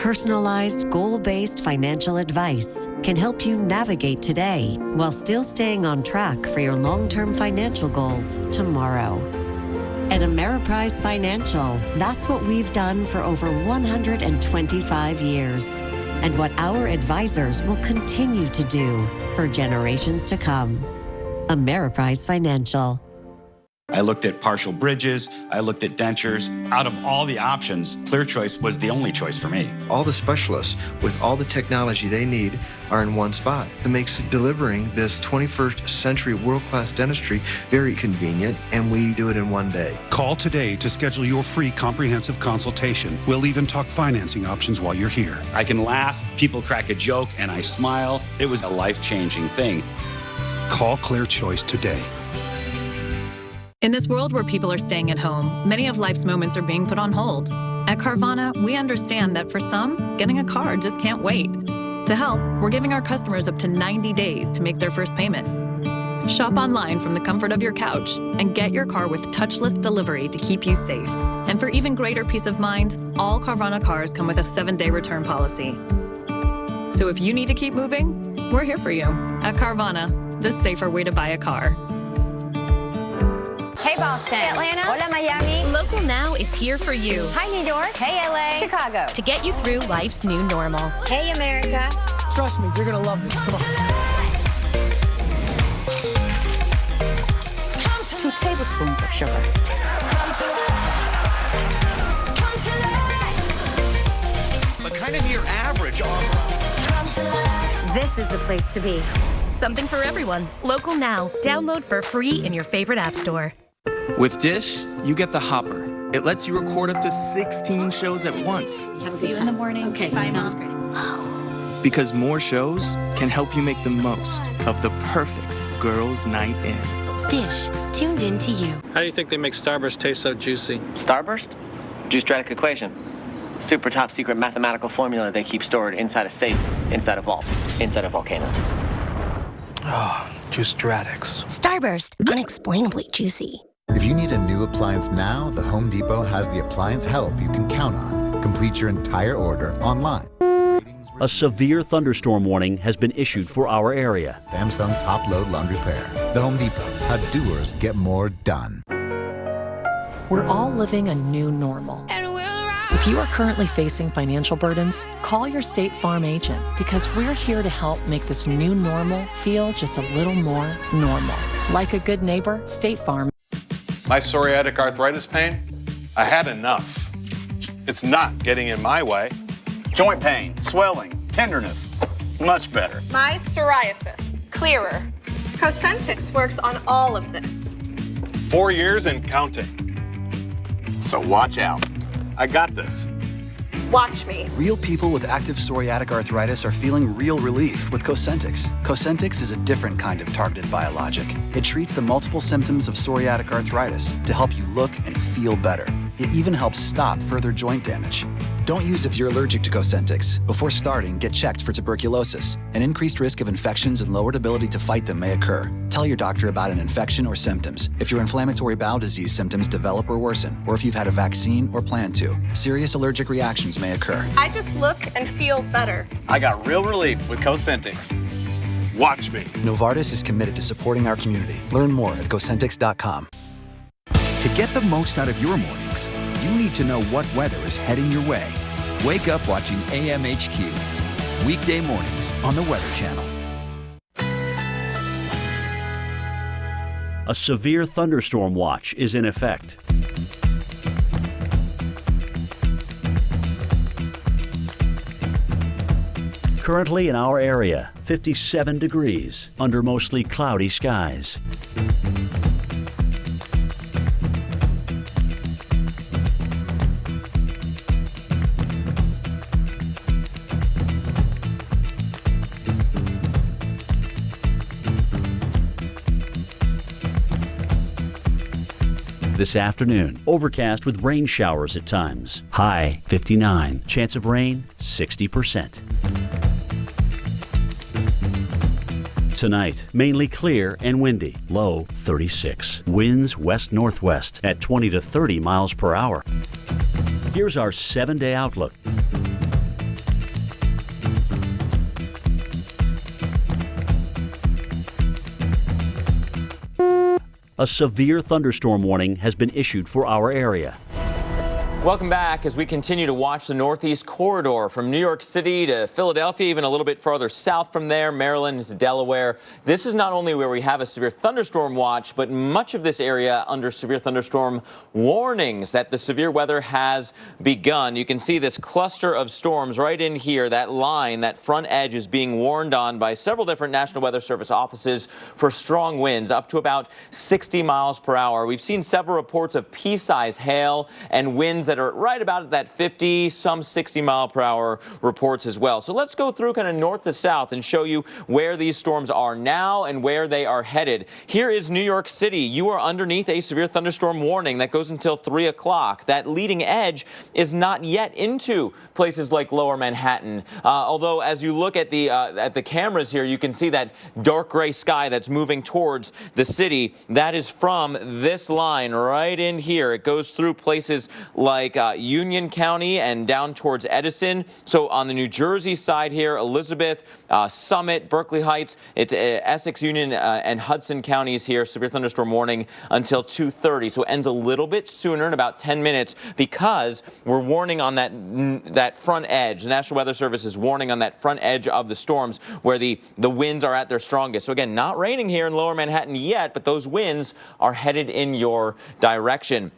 personalized, goal-based financial advice can help you navigate today while still staying on track for your long-term financial goals tomorrow. At Ameriprise Financial, that's what we've done for over 125 years, and what our advisors will continue to do for generations to come. Ameriprise Financial. I looked at partial bridges, I looked at dentures. Out of all the options, Clear Choice was the only choice for me. All the specialists with all the technology they need are in one spot. That makes delivering this 21st century world-class dentistry very convenient, and we do it in one day. Call today to schedule your free comprehensive consultation. We'll even talk financing options while you're here. I can laugh, people crack a joke, and I smile. It was a life-changing thing. Call Clear Choice today. In this world where people are staying at home, many of life's moments are being put on hold. At Carvana, we understand that for some, getting a car just can't wait. To help, we're giving our customers up to 90 days to make their first payment. Shop online from the comfort of your couch and get your car with touchless delivery to keep you safe. And for even greater peace of mind, all Carvana cars come with a 7-day return policy. So if you need to keep moving, we're here for you. At Carvana, the safer way to buy a car. Hey, Boston. Hey, Atlanta. Hola, Miami. Local Now is here for you. Hi, New York. Hey, LA. Chicago. To get you through life's new normal. Hey, America. Trust me, you're going to love this. Come on. 2 tablespoons of sugar. But kind of near average on. This is the place to be. Something for everyone. Local Now. Download for free in your favorite app store. With Dish, you get the Hopper. It lets you record up to 16 shows at once. See you in the morning. Okay, bye, sounds great. Because more shows can help you make the most of the perfect girls' night in. Dish. Tuned in to you. How do you think they make Starburst taste so juicy? Starburst? Juice-Dradic equation. Super top secret mathematical formula they keep stored inside a safe, inside a vault, inside a volcano. Oh, Juice-Dradics. Starburst. Unexplainably juicy. If you need a new appliance now, the Home Depot has the appliance help you can count on. Complete your entire order online. A severe thunderstorm warning has been issued for our area. Samsung Top Load Laundry Repair. The Home Depot. How doers get more done. We're all living a new normal. If you are currently facing financial burdens, call your State Farm agent, because we're here to help make this new normal feel just a little more normal. Like a good neighbor, State Farm. My psoriatic arthritis pain, I had enough. It's not getting in my way. Joint pain, swelling, tenderness, much better. My psoriasis, clearer. Cosentix works on all of this. 4 years and counting. So watch out. I got this. Watch me. Real people with active psoriatic arthritis are feeling real relief with Cosentix. Cosentix is a different kind of targeted biologic. It treats the multiple symptoms of psoriatic arthritis to help you look and feel better. It even helps stop further joint damage. Don't use if you're allergic to Cosentix. Before starting, get checked for tuberculosis. An increased risk of infections and lowered ability to fight them may occur. Tell your doctor about an infection or symptoms. If your inflammatory bowel disease symptoms develop or worsen, or if you've had a vaccine or plan to. Serious allergic reactions may occur. I just look and feel better. I got real relief with Cosentix. Watch me. Novartis is committed to supporting our community. Learn more at Cosentix.com. To get the most out of your mornings, you need to know what weather is heading your way. Wake up watching AMHQ. Weekday mornings on the Weather Channel. A severe thunderstorm watch is in effect. Currently in our area, 57 degrees under mostly cloudy skies. This afternoon, overcast with rain showers at times. High 59. Chance of rain 60%. Tonight, mainly clear and windy. Low 36. Winds west-northwest at 20 to 30 miles per hour. Here's our 7-day outlook. A severe thunderstorm warning has been issued for our area. Welcome back as we continue to watch the Northeast corridor from New York City to Philadelphia, even a little bit farther south from there, Maryland to Delaware. This is not only where we have a severe thunderstorm watch, but much of this area under severe thunderstorm warnings that the severe weather has begun. You can see this cluster of storms right in here. That line, that front edge is being warned on by several different National Weather Service offices for strong winds up to about 60 miles per hour. We've seen several reports of pea-sized hail and winds that are right about at that 50, some 60 mile per hour reports as well. So let's go through kind of north to south and show you where these storms are now and where they are headed. Here is New York City. You are underneath a severe thunderstorm warning that goes until 3 o'clock. That leading edge is not yet into places like Lower Manhattan. Although as you look at the cameras here, you can see that dark gray sky that's moving towards the city. That is from this line right in here. It goes through places like Union County and down towards Edison. So on the New Jersey side here, Elizabeth, Summit, Berkeley Heights, it's Essex, Union, and Hudson counties here. Severe thunderstorm warning until 2:30. So it ends a little bit sooner, in about 10 minutes, because we're warning on that front edge. The National Weather Service is warning on that front edge of the storms where the winds are at their strongest. So again, not raining here in Lower Manhattan yet, but those winds are headed in your direction.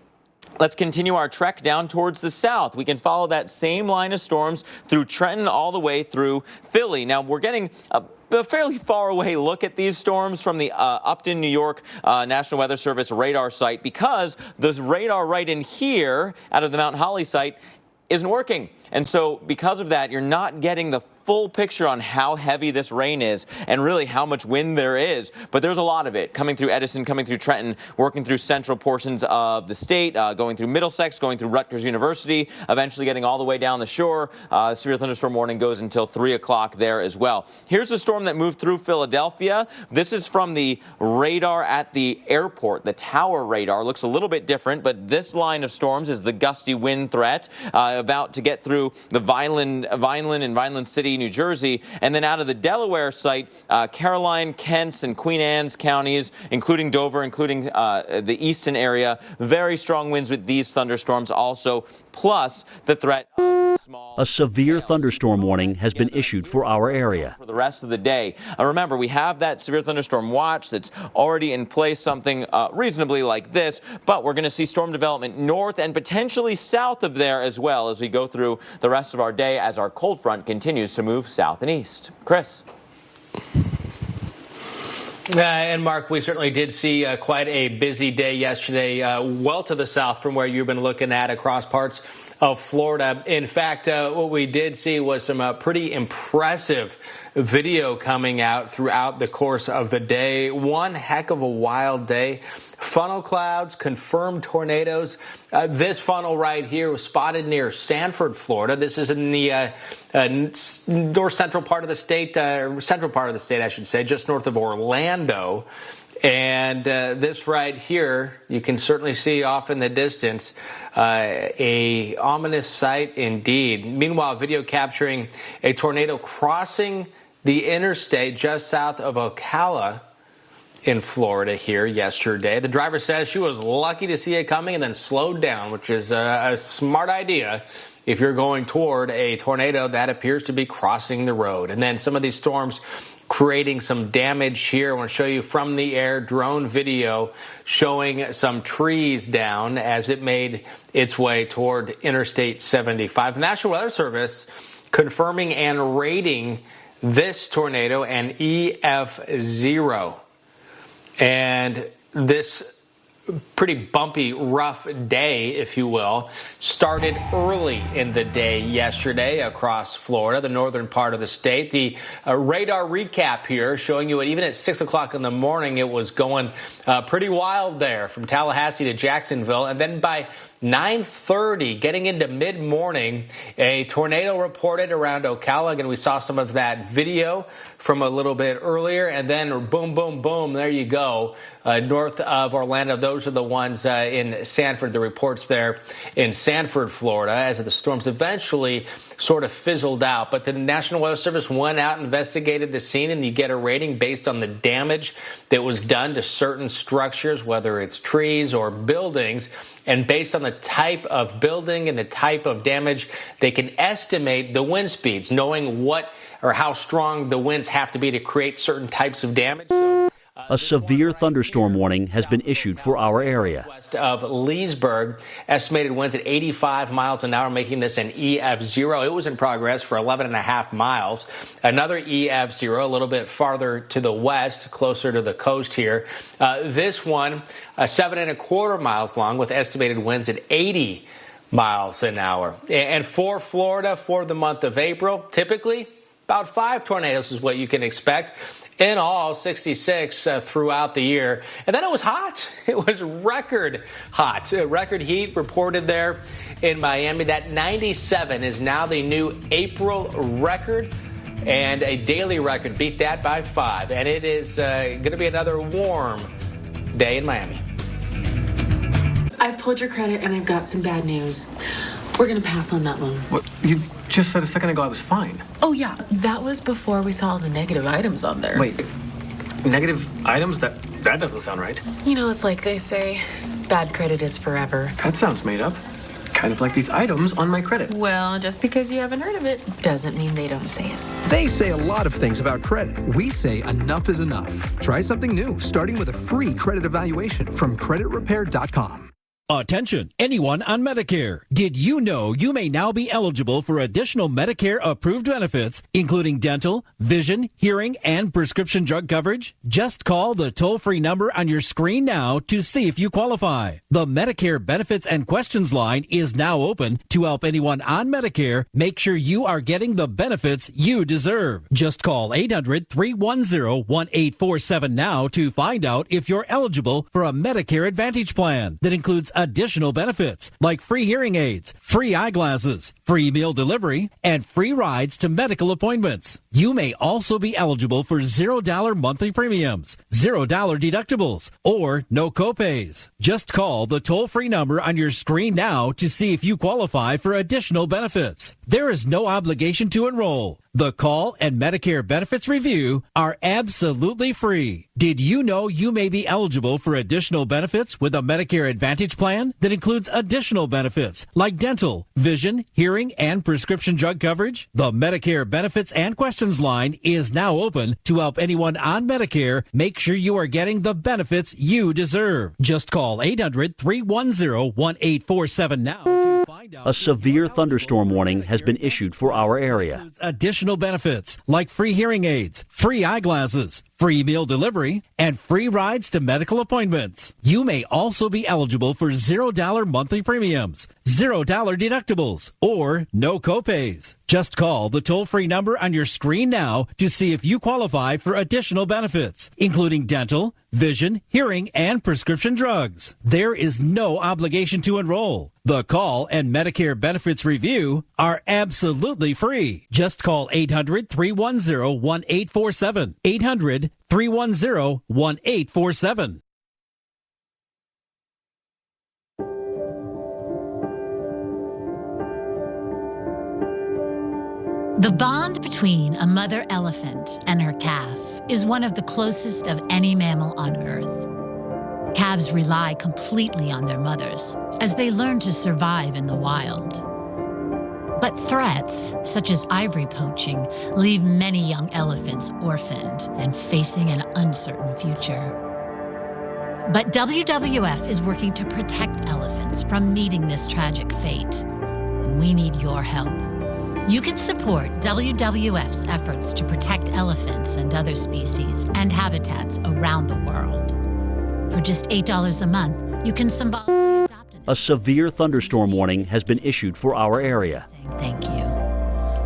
Let's continue our trek down towards the south. We can follow that same line of storms through Trenton all the way through Philly. Now, we're getting a fairly far away look at these storms from the Upton, New York National Weather Service radar site, because the radar right in here out of the Mount Holly site isn't working. And so because of that, you're not getting the full picture on how heavy this rain is and really how much wind there is. But there's a lot of it coming through Edison, coming through Trenton, working through central portions of the state, going through Middlesex, going through Rutgers University, eventually getting all the way down the shore. Severe thunderstorm warning goes until 3 o'clock there as well. Here's a storm that moved through Philadelphia. This is from the radar at the airport. The tower radar looks a little bit different, but this line of storms is the gusty wind threat about to get through the Vineland and Vineland City, New Jersey, and then out of the Delaware site, Caroline, Kent, and Queen Anne's counties, including Dover, including the Easton area. Very strong winds with these thunderstorms also, plus the threat of small. A severe thunderstorm warning has been issued for our area for the rest of the day. Remember, we have that severe thunderstorm watch that's already in place, something reasonably like this, but we're going to see storm development north and potentially south of there as well as we go through the rest of our day as our cold front continues to move south and east. Chris. And Mark, we certainly did see quite a busy day yesterday, well to the south from where you've been looking at across parts of Florida. In fact, what we did see was some pretty impressive video coming out throughout the course of the day. One heck of a wild day. Funnel clouds, confirmed tornadoes. This funnel right here was spotted near Sanford, Florida. This is in the north central part of the state, I should say, just north of Orlando. And this right here, you can certainly see off in the distance, a ominous sight indeed. Meanwhile, video capturing a tornado crossing the interstate just south of Ocala in Florida here yesterday. The driver says she was lucky to see it coming and then slowed down, which is a smart idea if you're going toward a tornado that appears to be crossing the road. And then some of these storms creating some damage here. I want to show you from the air drone video showing some trees down as it made its way toward Interstate 75. The National Weather Service confirming and rating this tornado an EF0. And this pretty bumpy, rough day, if you will, started early in the day yesterday across Florida, the northern part of the state. The radar recap here showing you even at 6 o'clock in the morning, it was going pretty wild there from Tallahassee to Jacksonville. And then by 9:30, getting into mid-morning, a tornado reported around Ocala. Again, we saw some of that video from a little bit earlier. And then boom, boom, boom, there you go. North of Orlando, those are the ones in Sanford, the reports there in Sanford, Florida, as the storms eventually sort of fizzled out. But the National Weather Service went out and investigated the scene, and you get a rating based on the damage that was done to certain structures, whether it's trees or buildings. And based on the type of building and the type of damage, they can estimate the wind speeds, knowing what or how strong the winds have to be to create certain types of damage. A severe thunderstorm warning has been issued for our area. West of Leesburg, estimated winds at 85 miles an hour, making this an EF0. It was in progress for 11.5 miles. Another EF0 a little bit farther to the west, closer to the coast here. This one, 7.25 miles long, with estimated winds at 80 miles an hour. And for Florida, for the month of April, typically about 5 tornadoes is what you can expect. In all, 66 throughout the year. And then it was hot. It was record hot. Record heat reported there in Miami. That 97 is now the new April record, and a daily record beat that by 5. And it is going to be another warm day in Miami. I've pulled your credit, and I've got some bad news. We're going to pass on that loan. What? You just said a second ago I was fine. Oh, yeah. That was before we saw all the negative items on there. Wait, negative items? That doesn't sound right. You know, it's like they say, bad credit is forever. That sounds made up. Kind of like these items on my credit. Well, just because you haven't heard of it doesn't mean they don't say it. They say a lot of things about credit. We say enough is enough. Try something new, starting with a free credit evaluation from creditrepair.com. Attention, anyone on Medicare. Did you know you may now be eligible for additional Medicare approved benefits, including dental, vision, hearing, and prescription drug coverage? Just call the toll-free number on your screen now to see if you qualify. The Medicare Benefits and Questions line is now open to help anyone on Medicare make sure you are getting the benefits you deserve. Just call 800-310-1847 now to find out if you're eligible for a Medicare Advantage plan that includes additional benefits like free hearing aids, free eyeglasses, free meal delivery, and free rides to medical appointments. You may also be eligible for $0 monthly premiums, $0 deductibles, or no copays. Just call the toll-free number on your screen now to see if you qualify for additional benefits. There is no obligation to enroll. The call and Medicare benefits review are absolutely free. Did you know you may be eligible for additional benefits with a Medicare Advantage plan that includes additional benefits like dental, vision, hearing, and prescription drug coverage? The Medicare Benefits and Questions line is now open to help anyone on Medicare make sure you are getting the benefits you deserve. Just call 800-310-1847 now to find out. A severe thunderstorm warning has been issued for our area. Additional benefits like free hearing aids, free eyeglasses, free meal delivery, and free rides to medical appointments. You may also be eligible for $0 monthly premiums, $0 deductibles, or no copays. Just call the toll-free number on your screen now to see if you qualify for additional benefits, including dental, vision, hearing, and prescription drugs. There is no obligation to enroll. The call and Medicare benefits review are absolutely free. Just call 800-310-1847. 800-310-1847. The bond between a mother elephant and her calf is one of the closest of any mammal on Earth. Calves rely completely on their mothers as they learn to survive in the wild. But threats, such as ivory poaching, leave many young elephants orphaned and facing an uncertain future. But WWF is working to protect elephants from meeting this tragic fate, and we need your help. You can support WWF's efforts to protect elephants and other species and habitats around the world. For just $8 a month, you can symbolically adopt A severe thunderstorm warning has been issued for our area. thank you.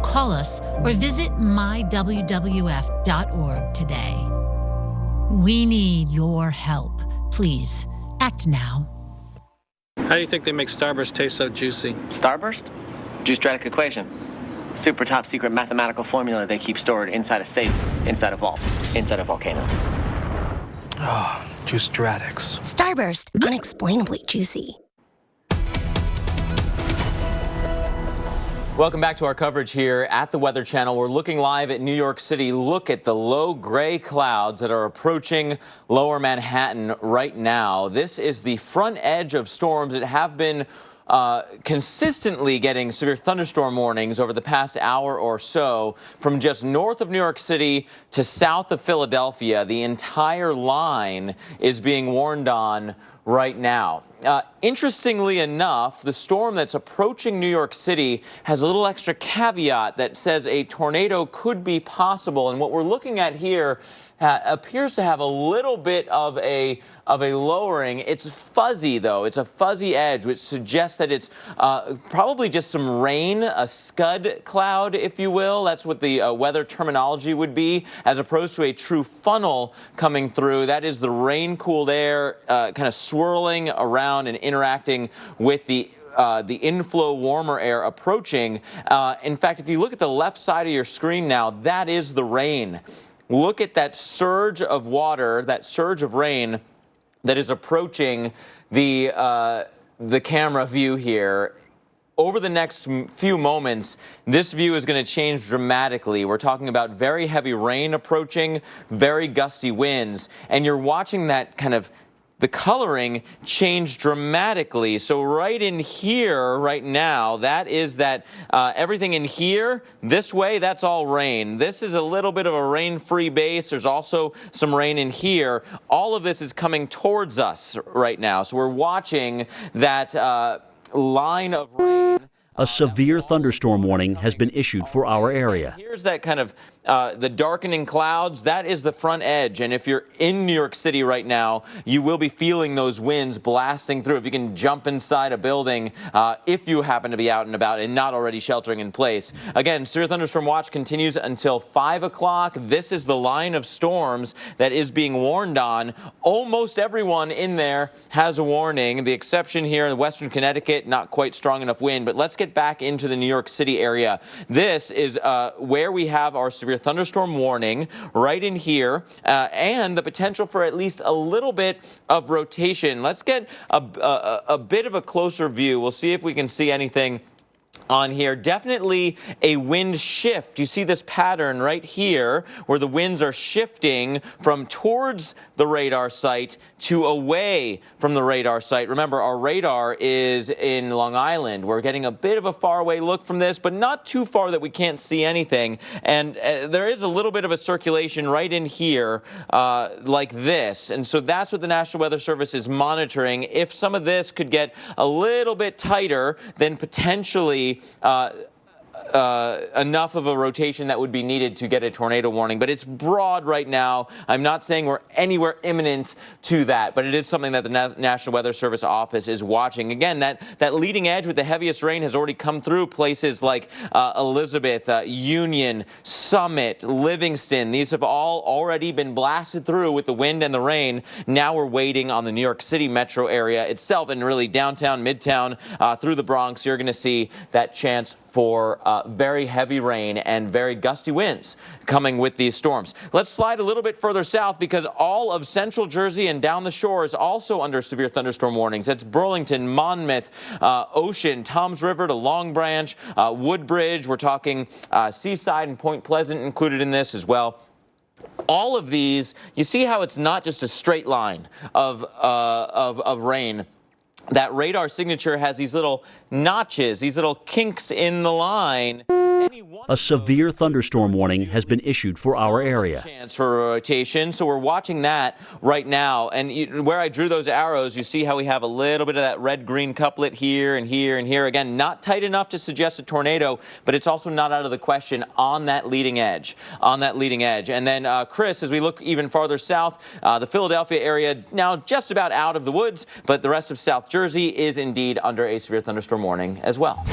Call us or visit mywwf.org today. We need your help. Please, act now. How do you think they make Starburst taste so juicy? Starburst? Juice-Dradic equation. Super top secret mathematical formula they keep stored inside a safe, inside a vault, inside a volcano. Oh, Juice-Dradics. Starburst, unexplainably juicy. Welcome back to our coverage here at the Weather Channel. We're looking live at New York City. Look at the low gray clouds that are approaching lower Manhattan right now. This is the front edge of storms that have been consistently getting severe thunderstorm warnings over the past hour or so from just north of New York City to south of Philadelphia. The entire line is being warned on right now. Interestingly enough, the storm that's approaching New York City has a little extra caveat that says a tornado could be possible. And what we're looking at here appears to have a little bit of a lowering. It's fuzzy, though. It's a fuzzy edge, which suggests that it's probably just some rain, a scud cloud, if you will. That's what the weather terminology would be, as opposed to a true funnel coming through. That is the rain-cooled air kind of swirling around and interacting with the inflow warmer air approaching. In fact, if you look at the left side of your screen now, that is the rain. Look at that surge of water, that surge of rain that is approaching the camera view here. Over the next few moments, this view is going to change dramatically. We're talking about very heavy rain approaching, very gusty winds, and you're watching that kind of the coloring changed dramatically. So right in here, right now, that is that everything in here, this way, that's all rain. This is a little bit of a rain-free base. There's also some rain in here. All of this is coming towards us right now. So we're watching that line of rain. A severe thunderstorm warning has been issued for our area. Here's that kind of the darkening clouds. That is the front edge. And if you're in New York City right now, you will be feeling those winds blasting through. If you can jump inside a building, if you happen to be out and about and not already sheltering in place. Again, severe thunderstorm watch continues until 5 o'clock. This is the line of storms that is being warned on. Almost everyone in there has a warning. The exception here in western Connecticut, not quite strong enough wind. But let's get back into the New York City area. This is where we have our severe thunderstorm warning right in here, and the potential for at least a little bit of rotation. Let's get a bit of a closer view. We'll see if we can see anything on here. Definitely a wind shift. You see this pattern right here where the winds are shifting from towards the radar site to away from the radar site. Remember, our radar is in Long Island. We're getting a bit of a faraway look from this, but not too far that we can't see anything. And there is a little bit of a circulation right in here like this. And so that's what the National Weather Service is monitoring. If some of this could get a little bit tighter, then potentially enough of a rotation that would be needed to get a tornado warning. But it's broad right now. I'm not saying we're anywhere imminent to that, but it is something that the National Weather Service office is watching. Again, that leading edge with the heaviest rain has already come through places like Elizabeth, Union, Summit, Livingston. These have all already been blasted through with the wind and the rain. Now we're waiting on the New York City metro area itself, and really downtown, midtown, through the Bronx. You're going to see that chance for very heavy rain and very gusty winds coming with these storms. Let's slide a little bit further south because all of central Jersey and down the shore is also under severe thunderstorm warnings. That's Burlington, Monmouth, Ocean, Toms River to Long Branch, Woodbridge. We're talking Seaside and Point Pleasant included in this as well. All of these, you see how it's not just a straight line of rain. That radar signature has these little notches, these little kinks in the line. A severe thunderstorm warning has been issued for our area. Chance for rotation, so we're watching that right now. And where I drew those arrows, you see how we have a little bit of that red-green couplet here and here and here. Again, not tight enough to suggest a tornado, but it's also not out of the question on that leading edge. And then, Chris, as we look even farther south, the Philadelphia area now just about out of the woods, but the rest of South Jersey is indeed under a severe thunderstorm warning as well.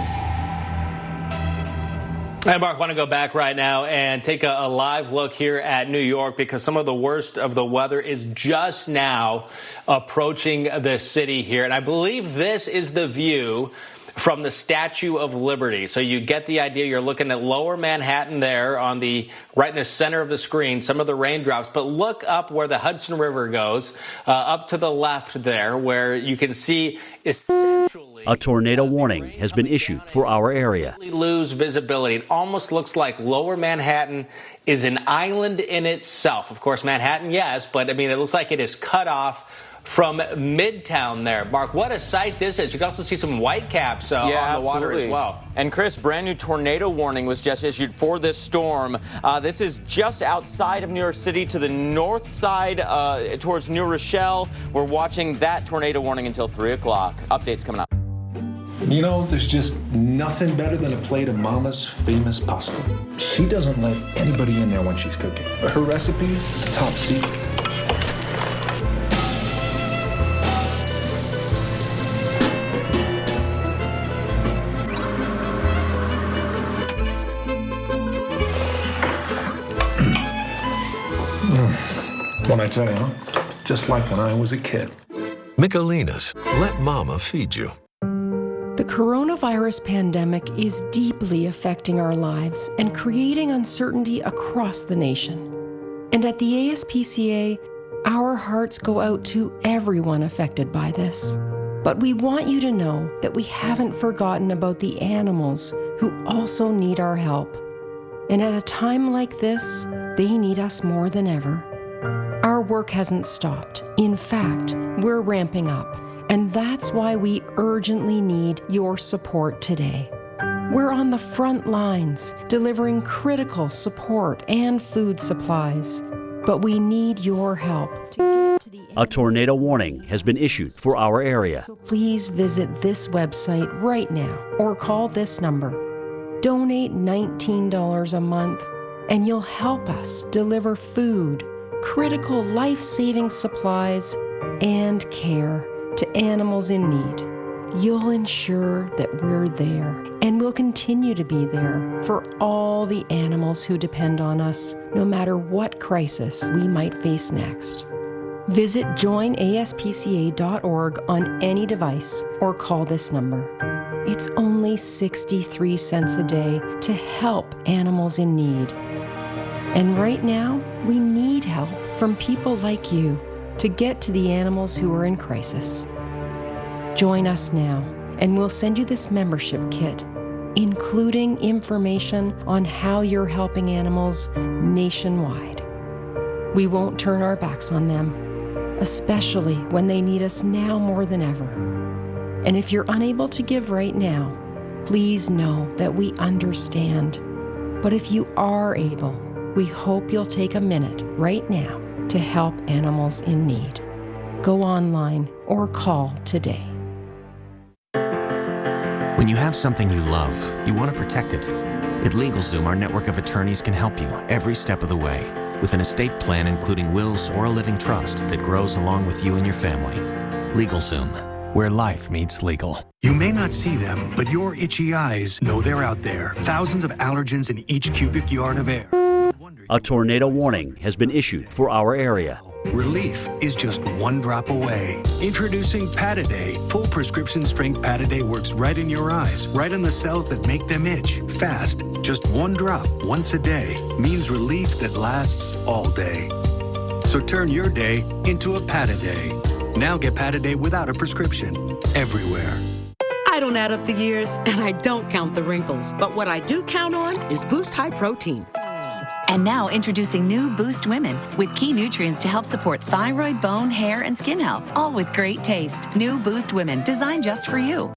And Mark, I want to go back right now and take a live look here at New York because some of the worst of the weather is just now approaching the city here. And I believe this is the view from the Statue of Liberty. So you get the idea. You're looking at lower Manhattan there on right in the center of the screen, some of the raindrops. But look up where the Hudson River goes, up to the left there, where you can see essentially A tornado warning has been issued for our area. Lose visibility. It almost looks like Lower Manhattan is an island in itself. Of course, Manhattan, yes, but I mean, it looks like it is cut off from Midtown there. Mark, what a sight this is. You can also see some white caps on the water as well. And Chris, brand new tornado warning was just issued for this storm. This is just outside of New York City to the north side towards New Rochelle. We're watching that tornado warning until 3 o'clock. Updates coming up. You know, there's just nothing better than a plate of Mama's famous pasta. She doesn't let anybody in there when she's cooking. Her recipe's top secret. When I tell you, huh? Just like when I was a kid. Michelina's. Let Mama feed you. The coronavirus pandemic is deeply affecting our lives and creating uncertainty across the nation. And at the ASPCA, our hearts go out to everyone affected by this. But we want you to know that we haven't forgotten about the animals who also need our help. And at a time like this, they need us more than ever. Our work hasn't stopped. In fact, we're ramping up, and that's why we urgently need your support today. We're on the front lines, delivering critical support and food supplies, but we need your help to get to the end. A tornado warning has been issued for our area. So please visit this website right now or call this number. Donate $19 a month, and you'll help us deliver food, critical life-saving supplies, and care to animals in need. You'll ensure that we're there, and we'll continue to be there for all the animals who depend on us, no matter what crisis we might face next. Visit joinaspca.org on any device or call this number. It's only 63 cents a day to help animals in need. And right now, we need help from people like you to get to the animals who are in crisis. Join us now, and we'll send you this membership kit, including information on how you're helping animals nationwide. We won't turn our backs on them, especially when they need us now more than ever. And if you're unable to give right now, please know that we understand. But if you are able, we hope you'll take a minute right now to help animals in need. Go online or call today. When you have something you love, you want to protect it. At LegalZoom, our network of attorneys can help you every step of the way with an estate plan including wills or a living trust that grows along with you and your family. LegalZoom, where life meets legal. You may not see them, but your itchy eyes know they're out there. Thousands of allergens in each cubic yard of air. A tornado warning has been issued for our area. Relief is just one drop away. Introducing Pataday. Full prescription strength Pataday works right in your eyes, right on the cells that make them itch. Fast, just one drop once a day means relief that lasts all day. So turn your day into a Pataday. Now get Pataday without a prescription, everywhere. I don't add up the years, and I don't count the wrinkles. But what I do count on is Boost High Protein. And now introducing new Boost Women with key nutrients to help support thyroid, bone, hair, and skin health, all with great taste. New Boost Women, designed just for you.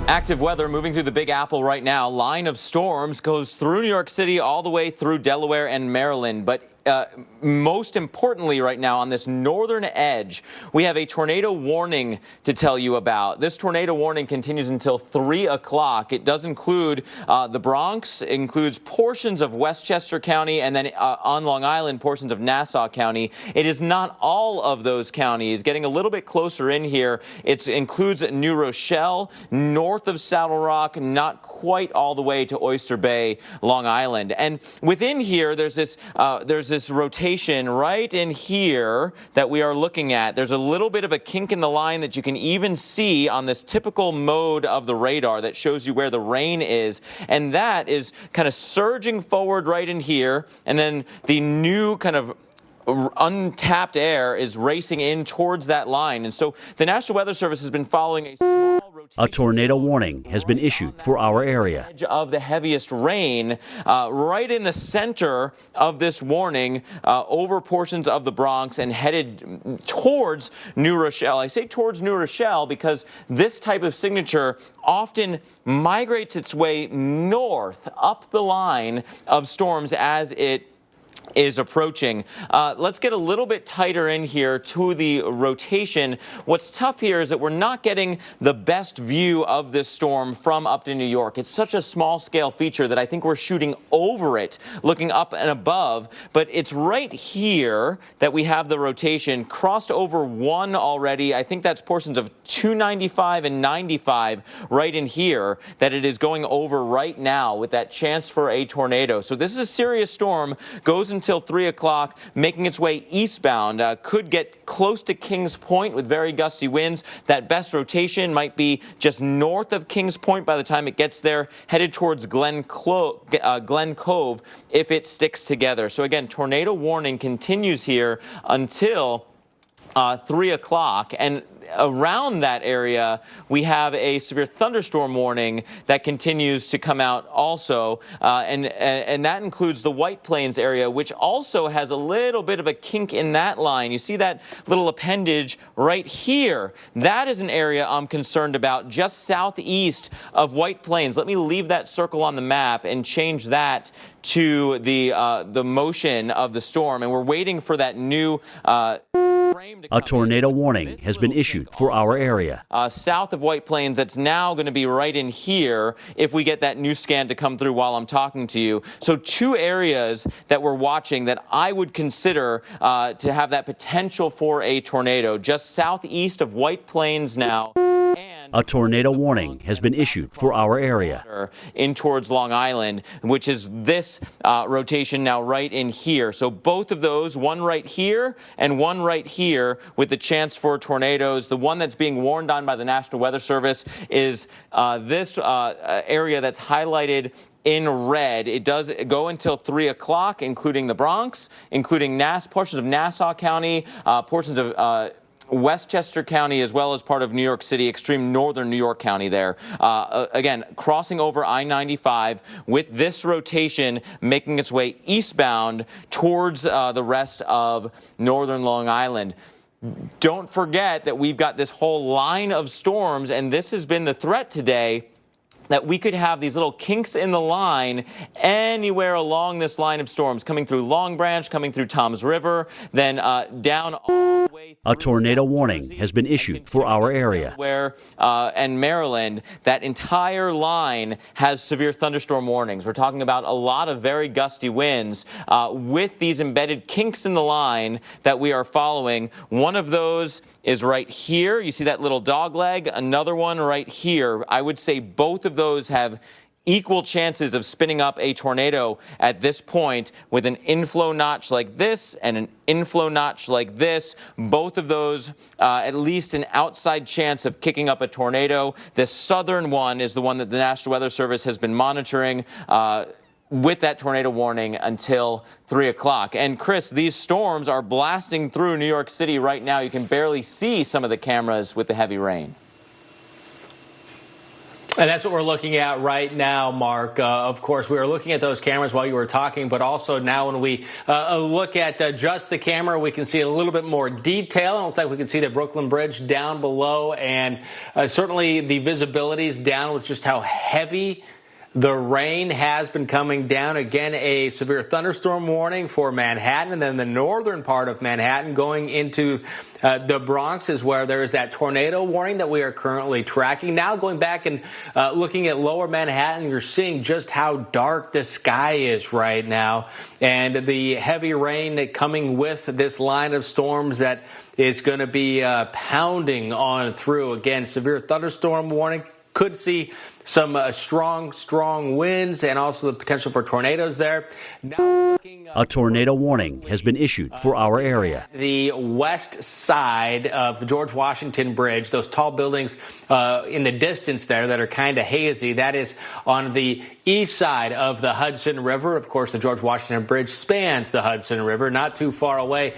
Active weather moving through the Big Apple right now. Line of storms goes through New York City all the way through Delaware and Maryland. But most importantly right now on this northern edge, we have a tornado warning to tell you about. This tornado warning continues until 3 o'clock. It does include the Bronx, includes portions of Westchester County, and then on Long Island, portions of Nassau County. It is not all of those counties. Getting a little bit closer in here, it includes New Rochelle, north of Saddle Rock, not quite all the way to Oyster Bay, Long Island. And within here, there's this rotation right in here that we are looking at. There's a little bit of a kink in the line that you can even see on this typical mode of the radar that shows you where the rain is. And that is kind of surging forward right in here. And then the new kind of untapped air is racing in towards that line. And so the National Weather Service has been following a small rotation. A tornado warning has been issued for our area. Edge of the heaviest rain, right in the center of this warning, over portions of the Bronx and headed towards New Rochelle. I say towards New Rochelle because this type of signature often migrates its way north up the line of storms as it is approaching. Let's get a little bit tighter in here to the rotation. What's tough here is that we're not getting the best view of this storm from Upton, New York. It's such a small scale feature that I think we're shooting over it, looking up and above, but it's right here that we have the rotation crossed over 1 already. I think that's portions of 295 and 95 right in here that it is going over right now with that chance for a tornado. So this is a serious storm, goes until 3 o'clock, making its way eastbound. Could get close to Kings Point with very gusty winds. That best rotation might be just north of Kings Point by the time it gets there, headed towards Glen Cove if it sticks together. So again, tornado warning continues here until 3 o'clock. And around that area, we have a severe thunderstorm warning that continues to come out also, and that includes the White Plains area, which also has a little bit of a kink in that line. You see that little appendage right here? That is an area I'm concerned about, just southeast of White Plains. Let me leave that circle on the map and change that to the motion of the storm, and we're waiting for that new A tornado warning has been issued for our area. South of White Plains, that's now going to be right in here if we get that new scan to come through while I'm talking to you. So 2 areas that we're watching that I would consider to have that potential for a tornado, just southeast of White Plains now. A tornado warning has been issued for our area. In towards Long Island, which is this rotation now right in here. So both of those, one right here and one right here with the chance for tornadoes. The one that's being warned on by the National Weather Service is this area that's highlighted in red. It does go until 3 o'clock, including the Bronx, including portions of Nassau County, portions of Westchester County, as well as part of New York City, extreme northern New York County there. Again, crossing over I-95 with this rotation making its way eastbound towards the rest of northern Long Island. Don't forget that we've got this whole line of storms, and this has been the threat today, that we could have these little kinks in the line anywhere along this line of storms, coming through Long Branch, coming through Toms River, then down all the way. A tornado warning has been issued for our area. And Maryland, that entire line has severe thunderstorm warnings. We're talking about a lot of very gusty winds with these embedded kinks in the line that we are following. One of those is right here. You see that little dog leg? Another one right here. I would say both of those have equal chances of spinning up a tornado at this point, with an inflow notch like this and an inflow notch like this. Both of those at least an outside chance of kicking up a tornado. This southern one is the one that the National Weather Service has been monitoring with that tornado warning until 3 o'clock. And Chris, these storms are blasting through New York City right now. You can barely see some of the cameras with the heavy rain. And that's what we're looking at right now, Mark. Of course, we were looking at those cameras while you were talking, but also now when we look at just the camera, we can see a little bit more detail. It looks like we can see the Brooklyn Bridge down below, and certainly the visibility is down with just how heavy the rain has been coming down. Again, a severe thunderstorm warning for Manhattan, and then the northern part of Manhattan going into the Bronx is where there is that tornado warning that we are currently tracking. Now going back and looking at lower Manhattan, you're seeing just how dark the sky is right now, and the heavy rain coming with this line of storms that is going to be pounding on through. Again, severe thunderstorm warning. Could see some strong winds and also the potential for tornadoes there. Now a tornado warning has been issued for our area. The west side of the George Washington Bridge, those tall buildings in the distance there that are kind of hazy, that is on the east side of the Hudson River. Of course, the George Washington Bridge spans the Hudson River, not too far away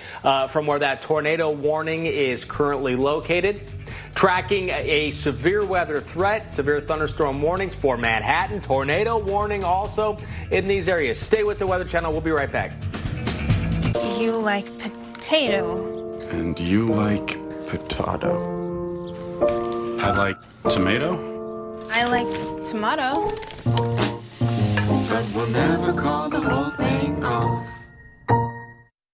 from where that tornado warning is currently located. Tracking a severe weather threat, severe thunderstorm warnings for Manhattan, tornado warning also in these areas. Stay with the Weather Channel. We'll be right back. You like potato. And you like potato. I like tomato. I like tomato. But we'll never call the whole thing off.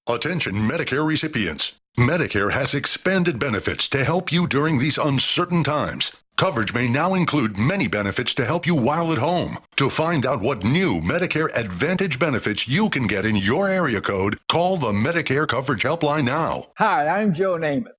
Attention Medicare recipients. Medicare has expanded benefits to help you during these uncertain times. Coverage may now include many benefits to help you while at home. To find out what new Medicare Advantage benefits you can get in your area code, call the Medicare Coverage Helpline now. Hi, I'm Joe Namath.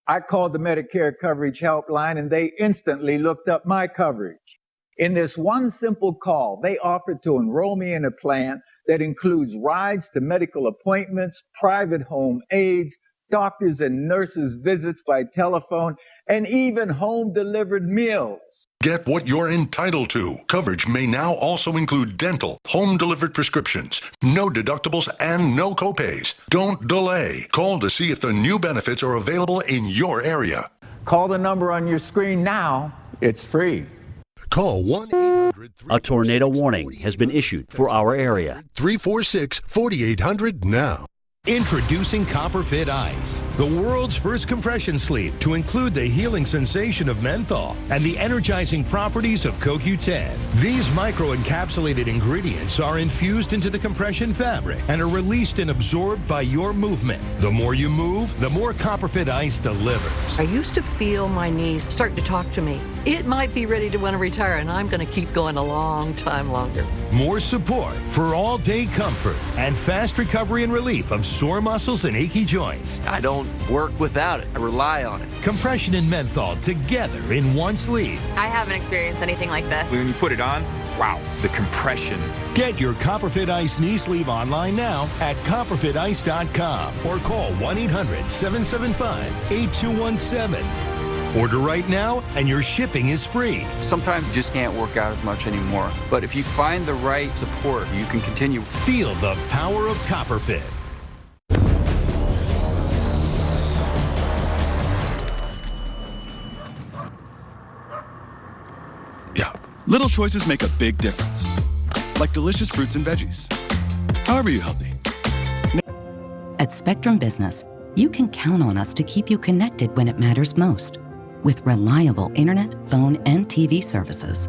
I called the Medicare Coverage Helpline and they instantly looked up my coverage. In this one simple call, they offered to enroll me in a plan that includes rides to medical appointments, private home aides, doctors and nurses' visits by telephone, and even home-delivered meals. Get what you're entitled to. Coverage may now also include dental, home-delivered prescriptions, no deductibles, and no copays. Don't delay. Call to see if the new benefits are available in your area. Call the number on your screen now. It's free. Call 1-800-346-4800. A tornado warning has been issued for our area. 346-4800 now. Introducing Copperfit Ice, the world's first compression sleeve to include the healing sensation of menthol and the energizing properties of CoQ10. These micro-encapsulated ingredients are infused into the compression fabric and are released and absorbed by your movement. The more you move, the more Copperfit Ice delivers. I used to feel my knees start to talk to me. It might be ready to want to retire, and I'm going to keep going a long time longer. More support for all-day comfort and fast recovery and relief of sore muscles and achy joints. I don't work without it. I rely on it. Compression and menthol together in one sleeve. I haven't experienced anything like this. When you put it on, wow, the compression. Get your Copperfit Ice knee sleeve online now at copperfitice.com or call 1-800-775-8217. Order right now and your shipping is free. Sometimes you just can't work out as much anymore. But if you find the right support, you can continue. Feel the power of Copperfit. Little choices make a big difference. Like delicious fruits and veggies. However you're healthy. At Spectrum Business, you can count on us to keep you connected when it matters most. With reliable internet, phone, and TV services.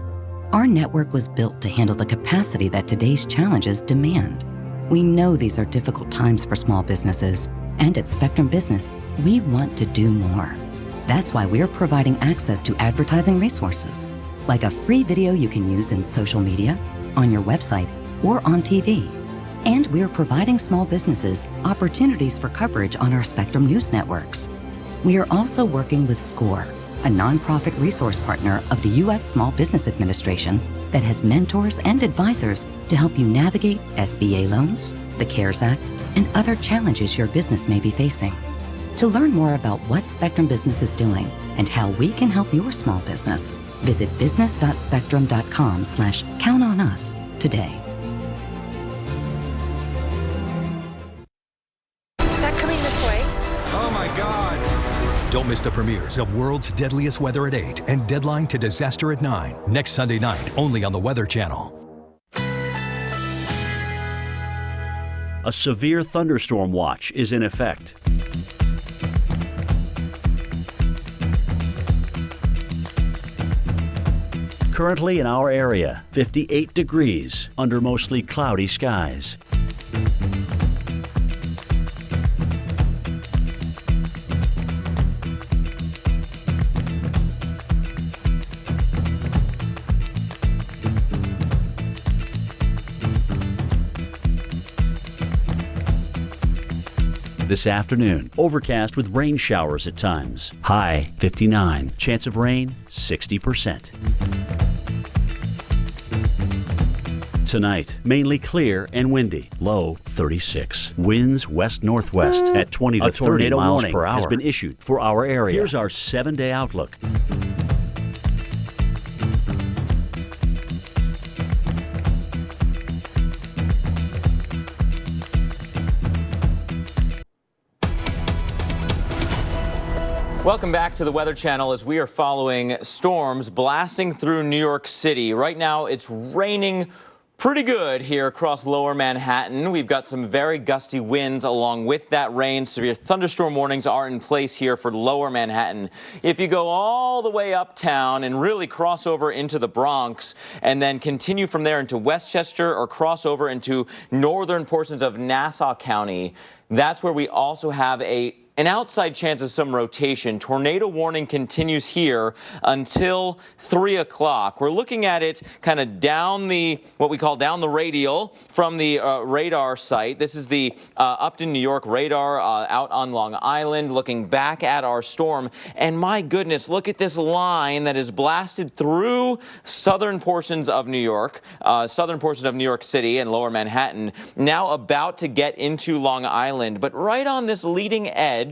Our network was built to handle the capacity that today's challenges demand. We know these are difficult times for small businesses, and at Spectrum Business, we want to do more. That's why we're providing access to advertising resources, like a free video you can use in social media, on your website, or on TV. And we're providing small businesses opportunities for coverage on our Spectrum News networks. We are also working with SCORE, a nonprofit resource partner of the U.S. Small Business Administration that has mentors and advisors to help you navigate SBA loans, the CARES Act, and other challenges your business may be facing. To learn more about what Spectrum Business is doing and how we can help your small business, visit business.spectrum.com/count-on-us today. Is that coming this way? Oh my God! Don't miss the premieres of World's Deadliest Weather at 8 and Deadline to Disaster at 9. Next Sunday night, only on the Weather Channel. A severe thunderstorm watch is in effect. Currently in our area, 58 degrees under mostly cloudy skies. This afternoon, overcast with rain showers at times. High 59, chance of rain 60%. Tonight, mainly clear and windy. Low 36. Winds west-northwest at 20 to 30 miles per hour has been issued for our area. Here's our 7-day outlook. Welcome back to the Weather Channel as we are following storms blasting through New York City. Right now, it's raining pretty good here across lower Manhattan. We've got some very gusty winds along with that rain. Severe thunderstorm warnings are in place here for lower Manhattan. If you go all the way uptown and really cross over into the Bronx and then continue from there into Westchester or cross over into northern portions of Nassau County, that's where we also have an outside chance of some rotation. Tornado warning continues here until 3 o'clock. We're looking at it kind of down what we call down the radial from the radar site. This is the Upton, New York radar out on Long Island, looking back at our storm. And my goodness, look at this line that is blasted through southern portions of New York, southern portions of New York City and lower Manhattan, now about to get into Long Island. But right on this leading edge,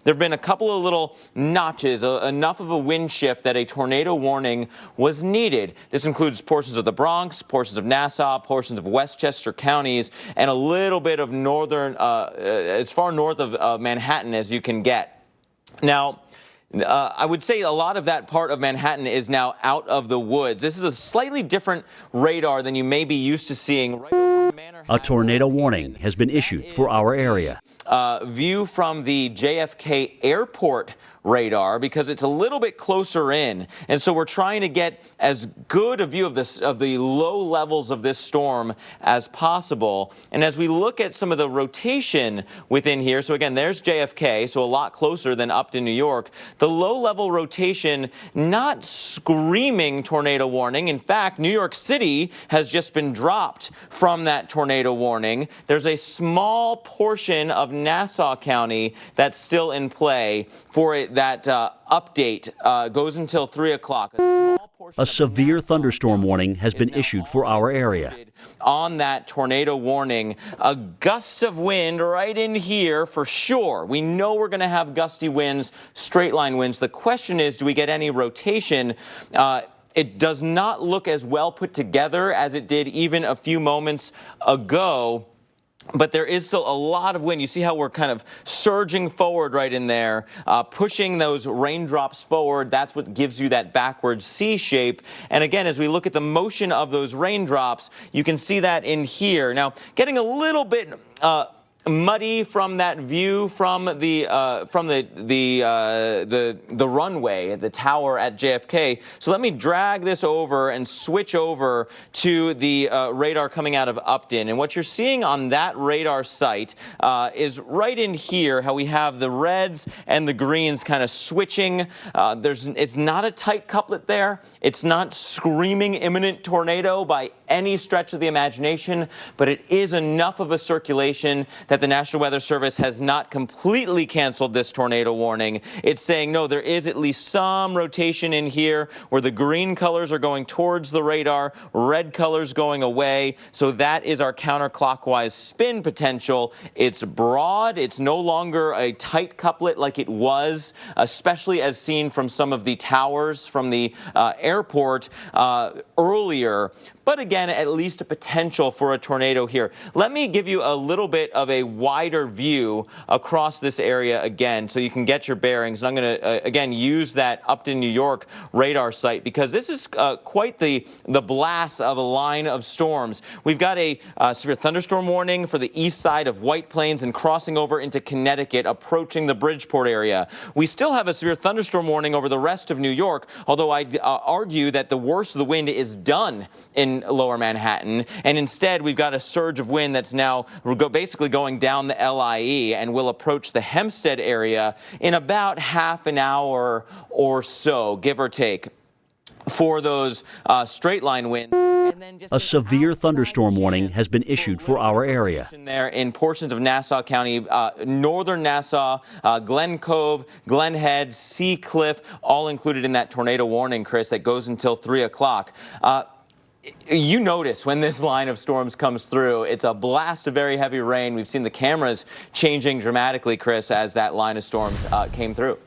there have been a couple of little notches, enough of a wind shift that a tornado warning was needed. This includes portions of the Bronx, portions of Nassau, portions of Westchester counties, and a little bit of northern, as far north of Manhattan as you can get. Now, I would say a lot of that part of Manhattan is now out of the woods. This is a slightly different radar than you may be used to seeing. Right over Manor A tornado warning has been issued for our area. View from the JFK Airport radar because it's a little bit closer in, and so we're trying to get as good a view of the low levels of this storm as possible. And as we look at some of the rotation within here, so again, there's JFK, so a lot closer than Upton, New York. The low level rotation, not screaming tornado warning. In fact, New York City has just been dropped from that tornado warning. There's a small portion of Nassau County that's still in play for it. That update goes until 3 o'clock. A severe thunderstorm warning has been issued for our area. On that tornado warning, a gust of wind right in here for sure. We know we're going to have gusty winds, straight line winds. The question is, do we get any rotation? It does not look as well put together as it did even a few moments ago. But there is still a lot of wind. You see how we're kind of surging forward right in there, pushing those raindrops forward. That's what gives you that backwards C shape. And again, as we look at the motion of those raindrops, you can see that in here. Now, getting a little bit muddy from that view from the runway, the tower at JFK. So let me drag this over and switch over to the radar coming out of Upton. And what you're seeing on that radar site is right in here how we have the reds and the greens kind of switching. It's not a tight couplet there. It's not screaming imminent tornado by any stretch of the imagination, but it is enough of a circulation that the National Weather Service has not completely canceled this tornado warning. It's saying, no, there is at least some rotation in here where the green colors are going towards the radar, red colors going away. So that is our counterclockwise spin potential. It's broad. It's no longer a tight couplet like it was, especially as seen from some of the towers from the airport earlier. But again, at least a potential for a tornado here. Let me give you a little bit of a wider view across this area again so you can get your bearings. And I'm going to, again, use that Upton, New York radar site because this is quite the blast of a line of storms. We've got a severe thunderstorm warning for the east side of White Plains and crossing over into Connecticut, approaching the Bridgeport area. We still have a severe thunderstorm warning over the rest of New York, although I'd argue that the worst of the wind is done in lower Manhattan, and instead we've got a surge of wind that's now basically going down the LIE and will approach the Hempstead area in about half an hour or so, give or take, for those straight line winds. A severe thunderstorm warning has been issued for our area. There in portions of Nassau County, northern Nassau, Glen Cove, Glen Head, Sea Cliff, all included in that tornado warning, Chris, that goes until 3 o'clock. you notice when this line of storms comes through, it's a blast of very heavy rain. We've seen the cameras changing dramatically, Chris, as that line of storms came through.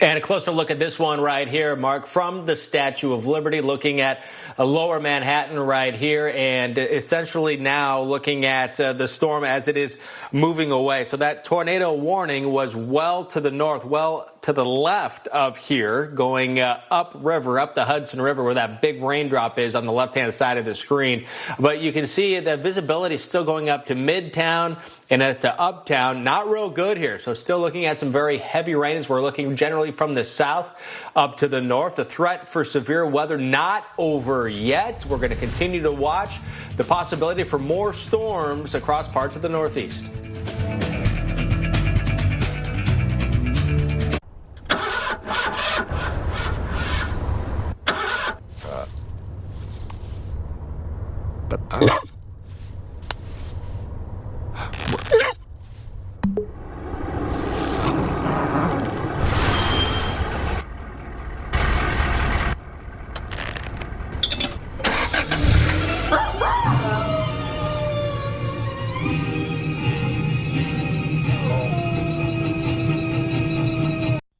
And a closer look at this one right here, Mark, from the Statue of Liberty, looking at lower Manhattan right here, and essentially now looking at the storm as it is moving away. So that tornado warning was well to the north, well to the left of here, going upriver, up the Hudson River, where that big raindrop is on the left-hand side of the screen. But you can see the visibility is still going up to Midtown and to Uptown. Not real good here. So still looking at some very heavy rain as we're looking generally from the south up to the north. The threat for severe weather not over yet. We're going to continue to watch the possibility for more storms across parts of the Northeast.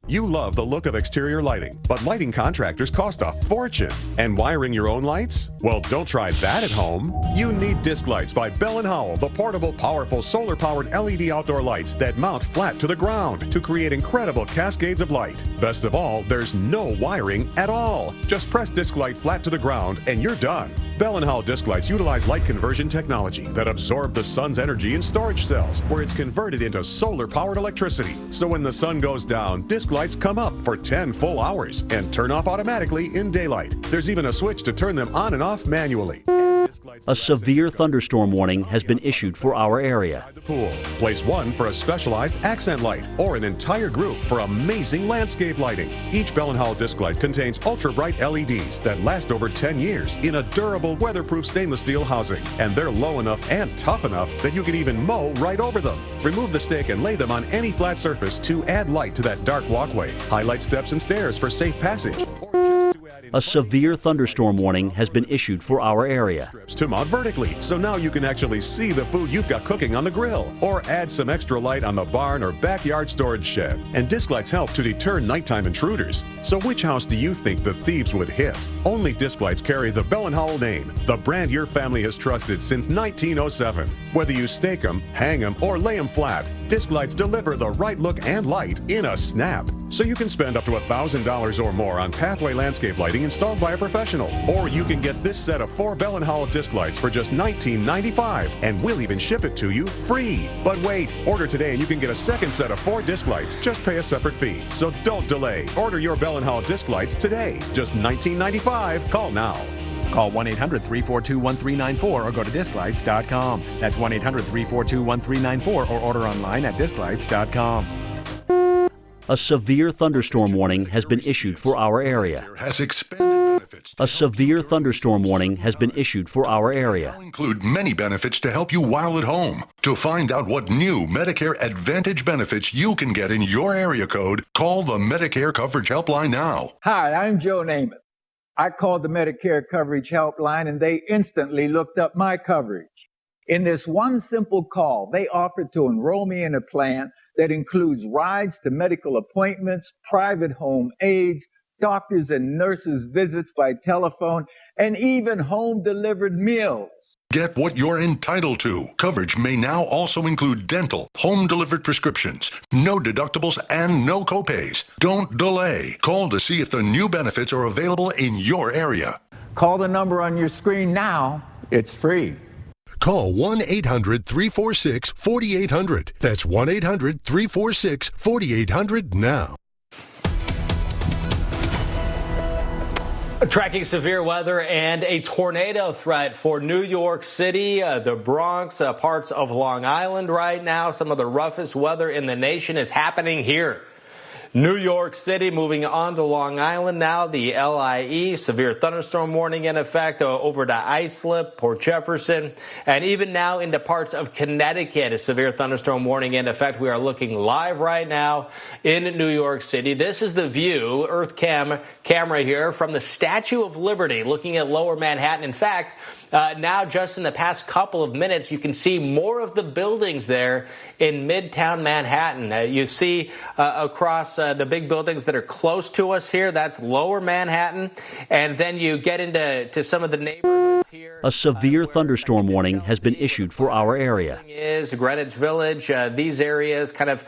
You love the look of exterior lighting, but lighting contractors cost a fortune. And wiring your own lights? Well, don't try that at home. You need Disc Lights by Bell & Howell, the portable, powerful, solar-powered LED outdoor lights that mount flat to the ground to create incredible cascades of light. Best of all, there's no wiring at all. Just press Disc Light flat to the ground and you're done. Bell & Howell Disc Lights utilize light conversion technology that absorb the sun's energy in storage cells, where it's converted into solar-powered electricity. So when the sun goes down, Disc Lights come up for 10 full hours and turn off automatically in daylight. There's even a switch to turn them on and off manually. A severe thunderstorm warning has been issued for our area. Pool. Place one for a specialized accent light or an entire group for amazing landscape lighting. Each Bell & Howell disc light contains ultra-bright LEDs that last over 10 years in a durable, weatherproof stainless steel housing. And they're low enough and tough enough that you can even mow right over them. Remove the stick and lay them on any flat surface to add light to that dark walkway. Highlight steps and stairs for safe passage. A severe thunderstorm warning has been issued for our area. To mount vertically, so now you can actually see the food you've got cooking on the grill. Or add some extra light on the barn or backyard storage shed. And disc lights help to deter nighttime intruders. So which house do you think the thieves would hit? Only disc lights carry the Bell & Howell name, the brand your family has trusted since 1907. Whether you stake them, hang them, or lay them flat, disc lights deliver the right look and light in a snap. So you can spend up to $1,000 or more on pathway landscape lighting installed by a professional. Or you can get this set of 4 Bell & Howell disc lights for just $19.95, and we'll even ship it to you free. But wait, order today and you can get a second set of 4 disc lights. Just pay a separate fee. So don't delay. Order your Bell & Howell disc lights today. Just $19.95. Call now. Call 1-800-342-1394 or go to disclights.com. That's 1-800-342-1394 or order online at disclights.com. A severe thunderstorm warning has been issued for our area. A severe thunderstorm warning has been issued for our area. Include many benefits to help you while at home. To find out what new Medicare Advantage benefits you can get in your area code, call the Medicare Coverage Helpline now. Hi, I'm Joe Namath. I called the Medicare Coverage Helpline and they instantly looked up my coverage. In this one simple call, they offered to enroll me in a plan that includes rides to medical appointments, private home aides, doctors and nurses' visits by telephone, and even home-delivered meals. Get what you're entitled to. Coverage may now also include dental, home-delivered prescriptions, no deductibles, and no copays. Don't delay. Call to see if the new benefits are available in your area. Call the number on your screen now. It's free. Call 1-800-346-4800. That's 1-800-346-4800 now. Tracking severe weather and a tornado threat for New York City, the Bronx, parts of Long Island right now. Some of the roughest weather in the nation is happening here. New York City, moving on to Long Island now. The LIE, severe thunderstorm warning in effect over to Islip, Port Jefferson, and even now into parts of Connecticut. A severe thunderstorm warning in effect. We are looking live right now in New York City. This is the view, Earth camera here from the Statue of Liberty, looking at Lower Manhattan. In fact, now just in the past couple of minutes, you can see more of the buildings there in Midtown Manhattan. You see across the big buildings that are close to us here, that's Lower Manhattan. And then you get into some of the neighborhoods here. A severe thunderstorm warning has been issued for our area. Is Greenwich Village, these areas kind of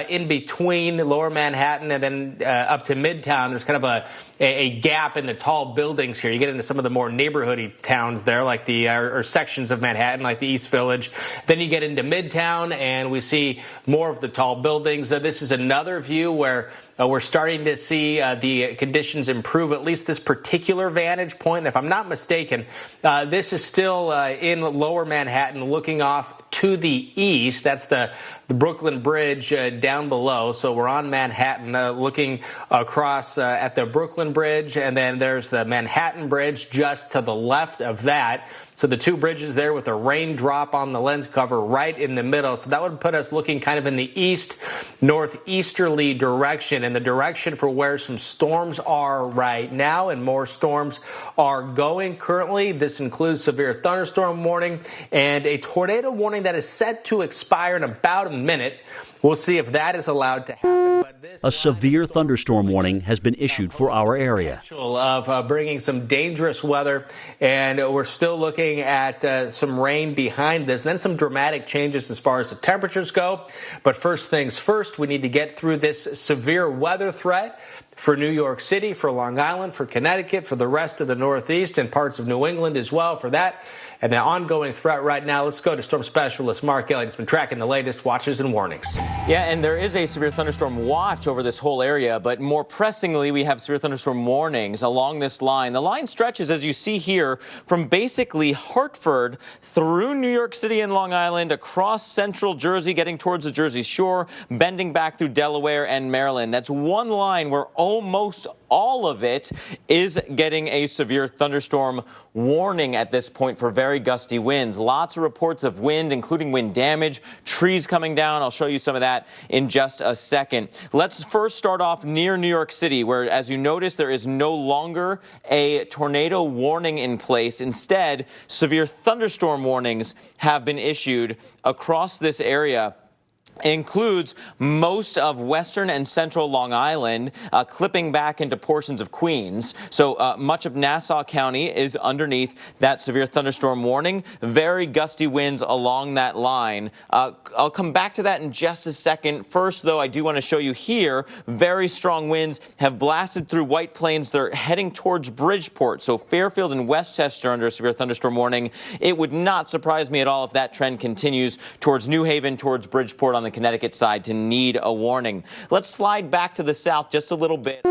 in between Lower Manhattan and then up to Midtown. There's kind of a gap in the tall buildings here. You get into some of the more neighborhoody towns there, like the or sections of Manhattan, like the East Village. Then you get into Midtown, and we see more of the tall buildings. This is another view where we're starting to see the conditions improve, at least this particular vantage point. And if I'm not mistaken, this is still in Lower Manhattan, looking off to the east. That's the Brooklyn Bridge down below. So we're on Manhattan, looking across at the Brooklyn Bridge, and then there's the Manhattan Bridge just to the left of that. So the two bridges there with a raindrop on the lens cover right in the middle. So that would put us looking kind of in the east, northeasterly direction, and the direction for where some storms are right now, and more storms are going currently. This includes severe thunderstorm warning and a tornado warning that is set to expire in about a minute. We'll see if that is allowed to happen. A severe thunderstorm warning has been issued for our area. Of bringing some dangerous weather, and we're still looking at some rain behind this, and then some dramatic changes as far as the temperatures go. But first things first, we need to get through this severe weather threat for New York City, for Long Island, for Connecticut, for the rest of the Northeast, and parts of New England as well for that. And the ongoing threat right now, let's go to storm specialist Mark Elliott. He's been tracking the latest watches and warnings. Yeah, and there is a severe thunderstorm watch over this whole area, but more pressingly, we have severe thunderstorm warnings along this line. The line stretches, as you see here, from basically Hartford through New York City and Long Island, across central Jersey, getting towards the Jersey Shore, bending back through Delaware and Maryland. That's one line where almost all of it is getting a severe thunderstorm warning at this point for very gusty winds. Lots of reports of wind, including wind damage, trees coming down. I'll show you some of that in just a second. Let's first start off near New York City, where, as you notice, there is no longer a tornado warning in place. Instead, severe thunderstorm warnings have been issued across this area. Includes most of western and central Long Island, clipping back into portions of Queens. So much of Nassau County is underneath that severe thunderstorm warning. Very gusty winds along that line. I'll come back to that in just a second. First, though, I do want to show you here, very strong winds have blasted through White Plains. They're heading towards Bridgeport. So Fairfield and Westchester under a severe thunderstorm warning. It would not surprise me at all if that trend continues towards New Haven, towards Bridgeport on the Connecticut side to need a warning. Let's slide back to the south just a little bit.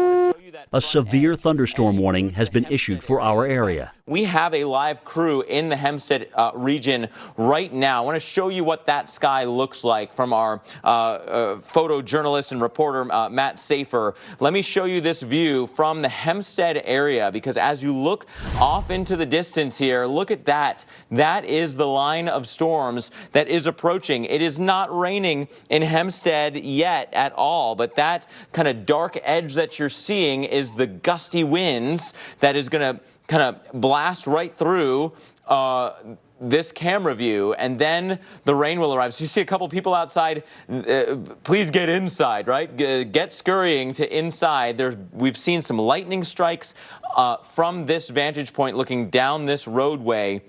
A severe thunderstorm warning has been issued for our area. We have a live crew in the Hempstead region right now. I want to show you what that sky looks like from our photojournalist and reporter, Matt Safer. Let me show you this view from the Hempstead area, because as you look off into the distance here, look at that. That is the line of storms that is approaching. It is not raining in Hempstead yet at all, but that kind of dark edge that you're seeing is the gusty winds that is going to kind of blast right through this camera view, and then the rain will arrive. So you see a couple people outside. Please get inside, right? Get scurrying to inside. We've seen some lightning strikes from this vantage point looking down this roadway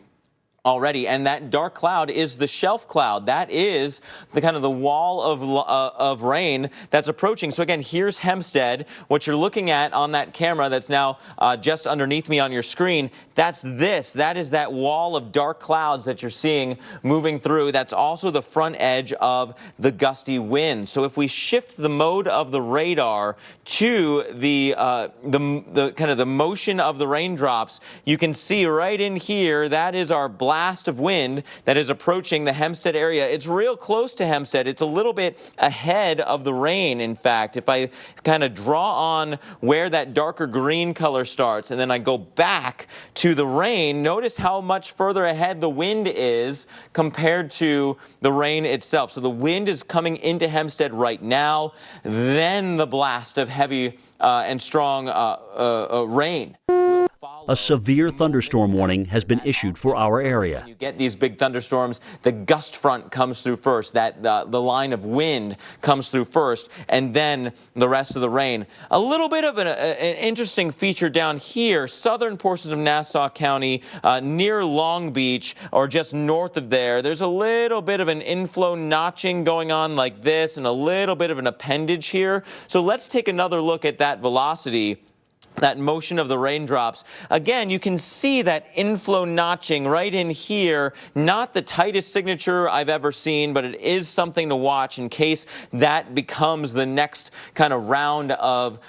already, and that dark cloud is the shelf cloud. That is the kind of the wall of rain that's approaching. So again, here's Hempstead. What you're looking at on that camera that's now just underneath me on your screen, that's this. That is that wall of dark clouds that you're seeing moving through. That's also the front edge of the gusty wind. So if we shift the mode of the radar to the kind of the motion of the raindrops, you can see right in here, that is our black blast of wind that is approaching the Hempstead area. It's real close to Hempstead. It's a little bit ahead of the rain, in fact. If I kind of draw on where that darker green color starts and then I go back to the rain, notice how much further ahead the wind is compared to the rain itself. So the wind is coming into Hempstead right now, then the blast of heavy and strong rain. A severe thunderstorm warning has been issued for our area. When you get these big thunderstorms, the gust front comes through first. The line of wind comes through first, and then the rest of the rain. A little bit of an interesting feature down here, southern portions of Nassau County, near Long Beach, or just north of there. There's a little bit of an inflow notching going on like this, and a little bit of an appendage here. So let's take another look at that velocity, that motion of the raindrops. Again, you can see that inflow notching right in here. Not the tightest signature I've ever seen, but it is something to watch in case that becomes the next kind of round of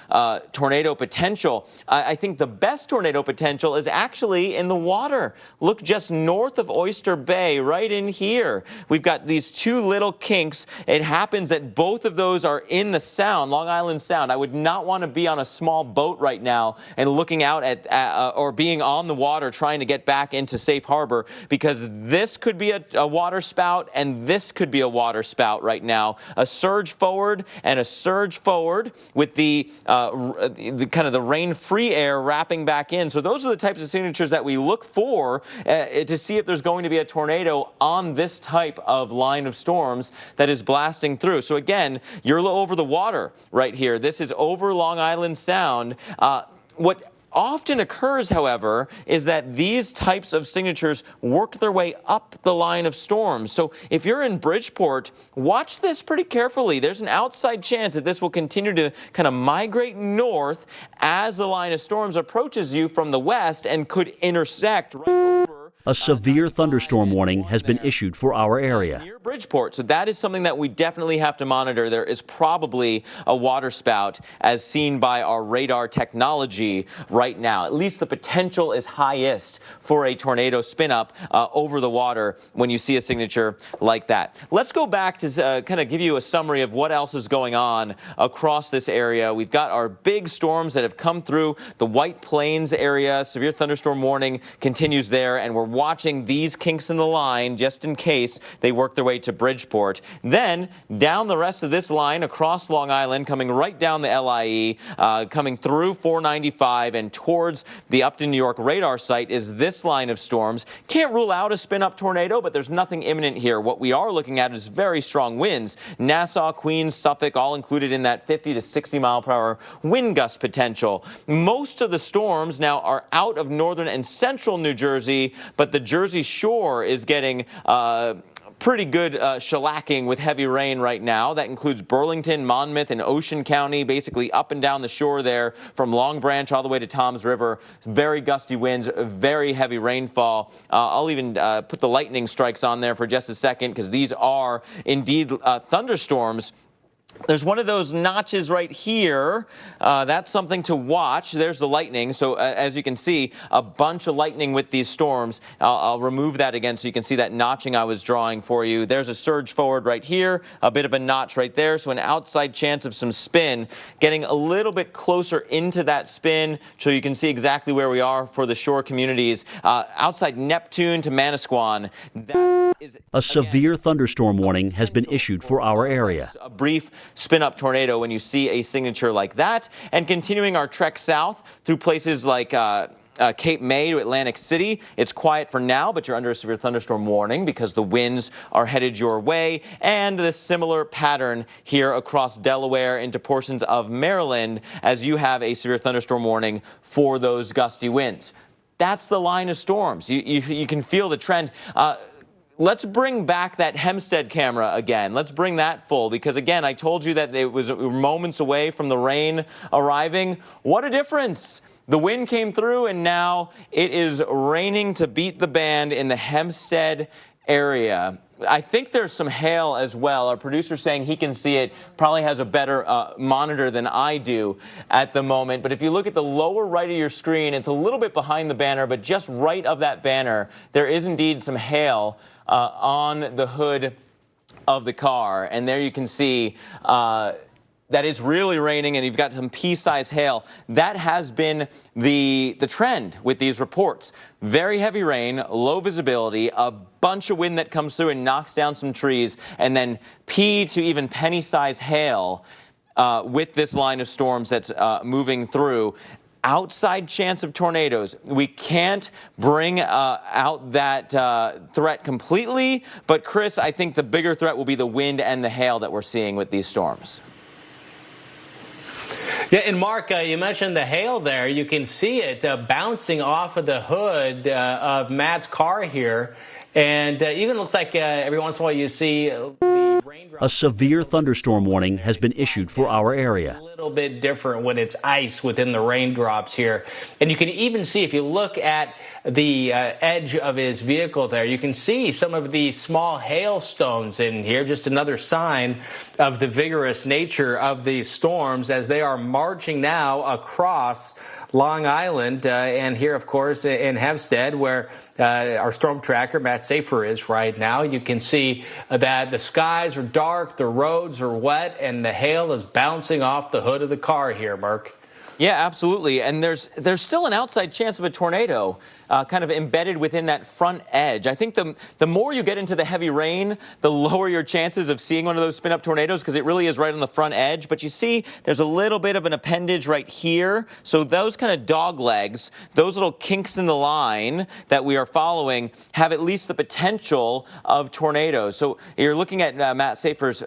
tornado potential. I think the best tornado potential is actually in the water. Look just north of Oyster Bay, right in here. We've got these two little kinks. It happens that both of those are in the Sound, Long Island Sound. I would not want to be on a small boat right now and looking out at or being on the water trying to get back into safe harbor, because this could be a water spout and this could be a water spout right now. A surge forward and a surge forward with the kind of the rain-free air wrapping back in. So those are the types of signatures that we look for to see if there's going to be a tornado on this type of line of storms that is blasting through. So again, you're over the water right here. This is over Long Island Sound. What often occurs, however, is that these types of signatures work their way up the line of storms. So if you're in Bridgeport, watch this pretty carefully. There's an outside chance that this will continue to kind of migrate north as the line of storms approaches you from the west and could intersect right over. A severe thunderstorm warning has been issued for our area. Near Bridgeport, so that is something that we definitely have to monitor. There is probably a water spout as seen by our radar technology right now. At least the potential is highest for a tornado spin-up over the water when you see a signature like that. Let's go back to kind of give you a summary of what else is going on across this area. We've got our big storms that have come through the White Plains area. Severe thunderstorm warning continues there, and we're watching these kinks in the line just in case they work their way to Bridgeport. Then down the rest of this line across Long Island, coming right down the LIE, coming through 495 and towards the Upton, New York radar site is this line of storms. Can't rule out a spin-up tornado, but there's nothing imminent here. What we are looking at is very strong winds. Nassau, Queens, Suffolk, all included in that 50 to 60 mile per hour wind gust potential. Most of the storms now are out of northern and central New Jersey, but the Jersey Shore is getting pretty good shellacking with heavy rain right now. That includes Burlington, Monmouth, and Ocean County, basically up and down the shore there from Long Branch all the way to Toms River. Very gusty winds, very heavy rainfall. I'll even put the lightning strikes on there for just a second, because these are indeed thunderstorms. There's one of those notches right here. That's something to watch. There's the lightning. So as you can see, a bunch of lightning with these storms. I'll remove that again so you can see that notching I was drawing for you. There's a surge forward right here, a bit of a notch right there. So an outside chance of some spin. Getting a little bit closer into that spin so you can see exactly where we are for the shore communities. Outside Neptune to Manasquan. That is, a severe thunderstorm warning has been issued for our area. A brief spin-up tornado when you see a signature like that. And continuing our trek south through places like Cape May to Atlantic City. It's quiet for now, but you're under a severe thunderstorm warning because the winds are headed your way. And this similar pattern here across Delaware into portions of Maryland as you have a severe thunderstorm warning for those gusty winds. That's the line of storms. You can feel the trend. Let's bring back that Hempstead camera again. Let's bring that full, because again, I told you that it was moments away from the rain arriving. What a difference. The wind came through and now it is raining to beat the band in the Hempstead area. I think there's some hail as well. Our producer's saying he can see it, probably has a better monitor than I do at the moment. But if you look at the lower right of your screen, it's a little bit behind the banner, but just right of that banner, there is indeed some hail on the hood of the car. And there you can see that it's really raining, and you've got some pea-sized hail. That has been the trend with these reports. Very heavy rain, low visibility, a bunch of wind that comes through and knocks down some trees, and then pea to even penny-sized hail with this line of storms that's moving through. Outside chance of tornadoes. We can't bring out that threat completely, but Chris, I think the bigger threat will be the wind and the hail that we're seeing with these storms. Yeah, and Mark, you mentioned the hail there. You can see it bouncing off of the hood of Matt's car here. And even looks like every once in a while you see the raindrops. A severe thunderstorm warning has been issued for our area. A little bit different when it's ice within the raindrops here. And you can even see, if you look at the edge of his vehicle there, you can see some of the small hailstones in here. Just another sign of the vigorous nature of these storms as they are marching now across Long Island, and here, of course, in Hempstead, where our storm tracker, Matt Safer, is right now. You can see that the skies are dark, the roads are wet, and the hail is bouncing off the hood of the car here, Mark. Yeah, absolutely. And there's still an outside chance of a tornado kind of embedded within that front edge. I think the more you get into the heavy rain, the lower your chances of seeing one of those spin-up tornadoes, because it really is right on the front edge. But you see there's a little bit of an appendage right here. So those kind of dog legs, those little kinks in the line that we are following, have at least the potential of tornadoes. So you're looking at Matt Safer's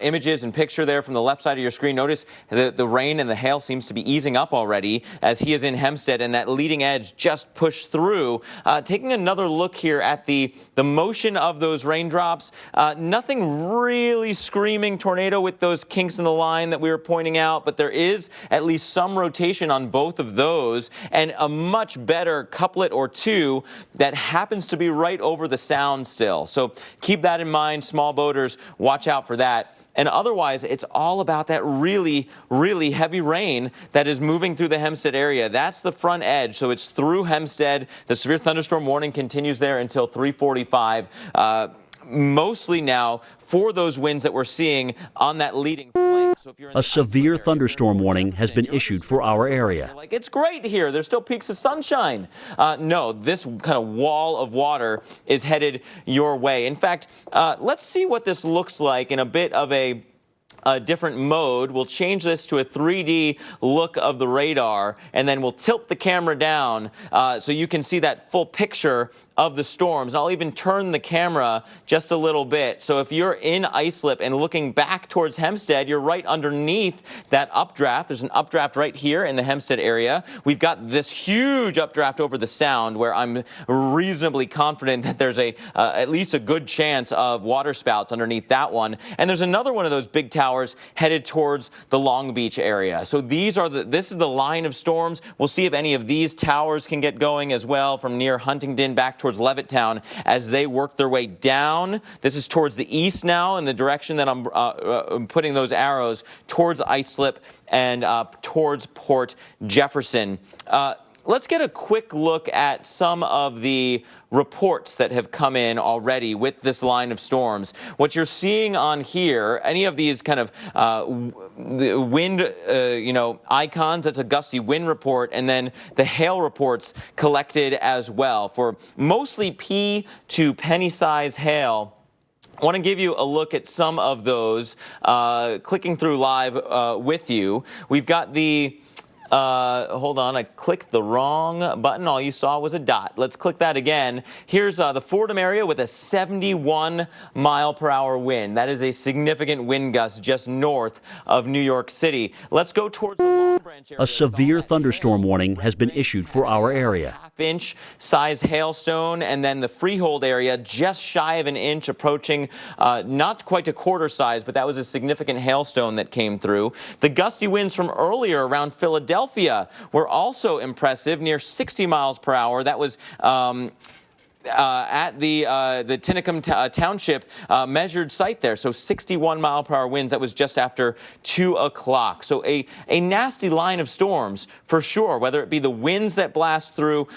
images and picture there from the left side of your screen. Notice the rain and the hail seems to be easing up already as he is in Hempstead, and that leading edge just pushed through. Taking another look here at the motion of those raindrops, nothing really screaming tornado with those kinks in the line that we were pointing out, but there is at least some rotation on both of those, and a much better couplet or two that happens to be right over the sound still. So keep that in mind, small boaters, watch out for that. And otherwise, it's all about that really, really heavy rain that is moving through the Hempstead area. That's the front edge, so it's through Hempstead. The severe thunderstorm warning continues there until 3:45. Mostly now for those winds that we're seeing on that leading flank. So if you're in a severe thunderstorm warning has been issued for our area. Like, it's great here. There's still peaks of sunshine. No, this kind of wall of water is headed your way. In fact, let's see what this looks like in a bit of a different mode. We'll change this to a 3D look of the radar, and then we'll tilt the camera down so you can see that full picture of the storms. I'll even turn the camera just a little bit. So if you're in Islip and looking back towards Hempstead, you're right underneath that updraft. There's an updraft right here in the Hempstead area. We've got this huge updraft over the Sound where I'm reasonably confident that there's at least a good chance of waterspouts underneath that one. And there's another one of those big towers headed towards the Long Beach area. So this is the line of storms. We'll see if any of these towers can get going as well from near Huntington back towards Levittown as they work their way down. This is towards the east now in the direction that I'm putting those arrows towards Islip and towards Port Jefferson. Let's get a quick look at some of the reports that have come in already with this line of storms. What you're seeing on here, any of these kind of the wind, icons, that's a gusty wind report, and then the hail reports collected as well for mostly pea to penny-sized hail. I want to give you a look at some of those, clicking through live with you. We've got the hold on, I clicked the wrong button. All you saw was a dot. Let's click that again. Here's the Fordham area with a 71-mile-per-hour wind. That is a significant wind gust just north of New York City. Let's go towards the Long Branch area. A severe thunderstorm warning has been issued for our area. Half-inch size hailstone, and then the Freehold area just shy of an inch, approaching not quite a quarter size, but that was a significant hailstone that came through. The gusty winds from earlier around Philadelphia were also impressive, near 60 miles per hour. That was at the Tinicum Township measured site there. So 61 mile per hour winds. That was just after 2 o'clock. So a nasty line of storms for sure, whether it be the winds that blast through.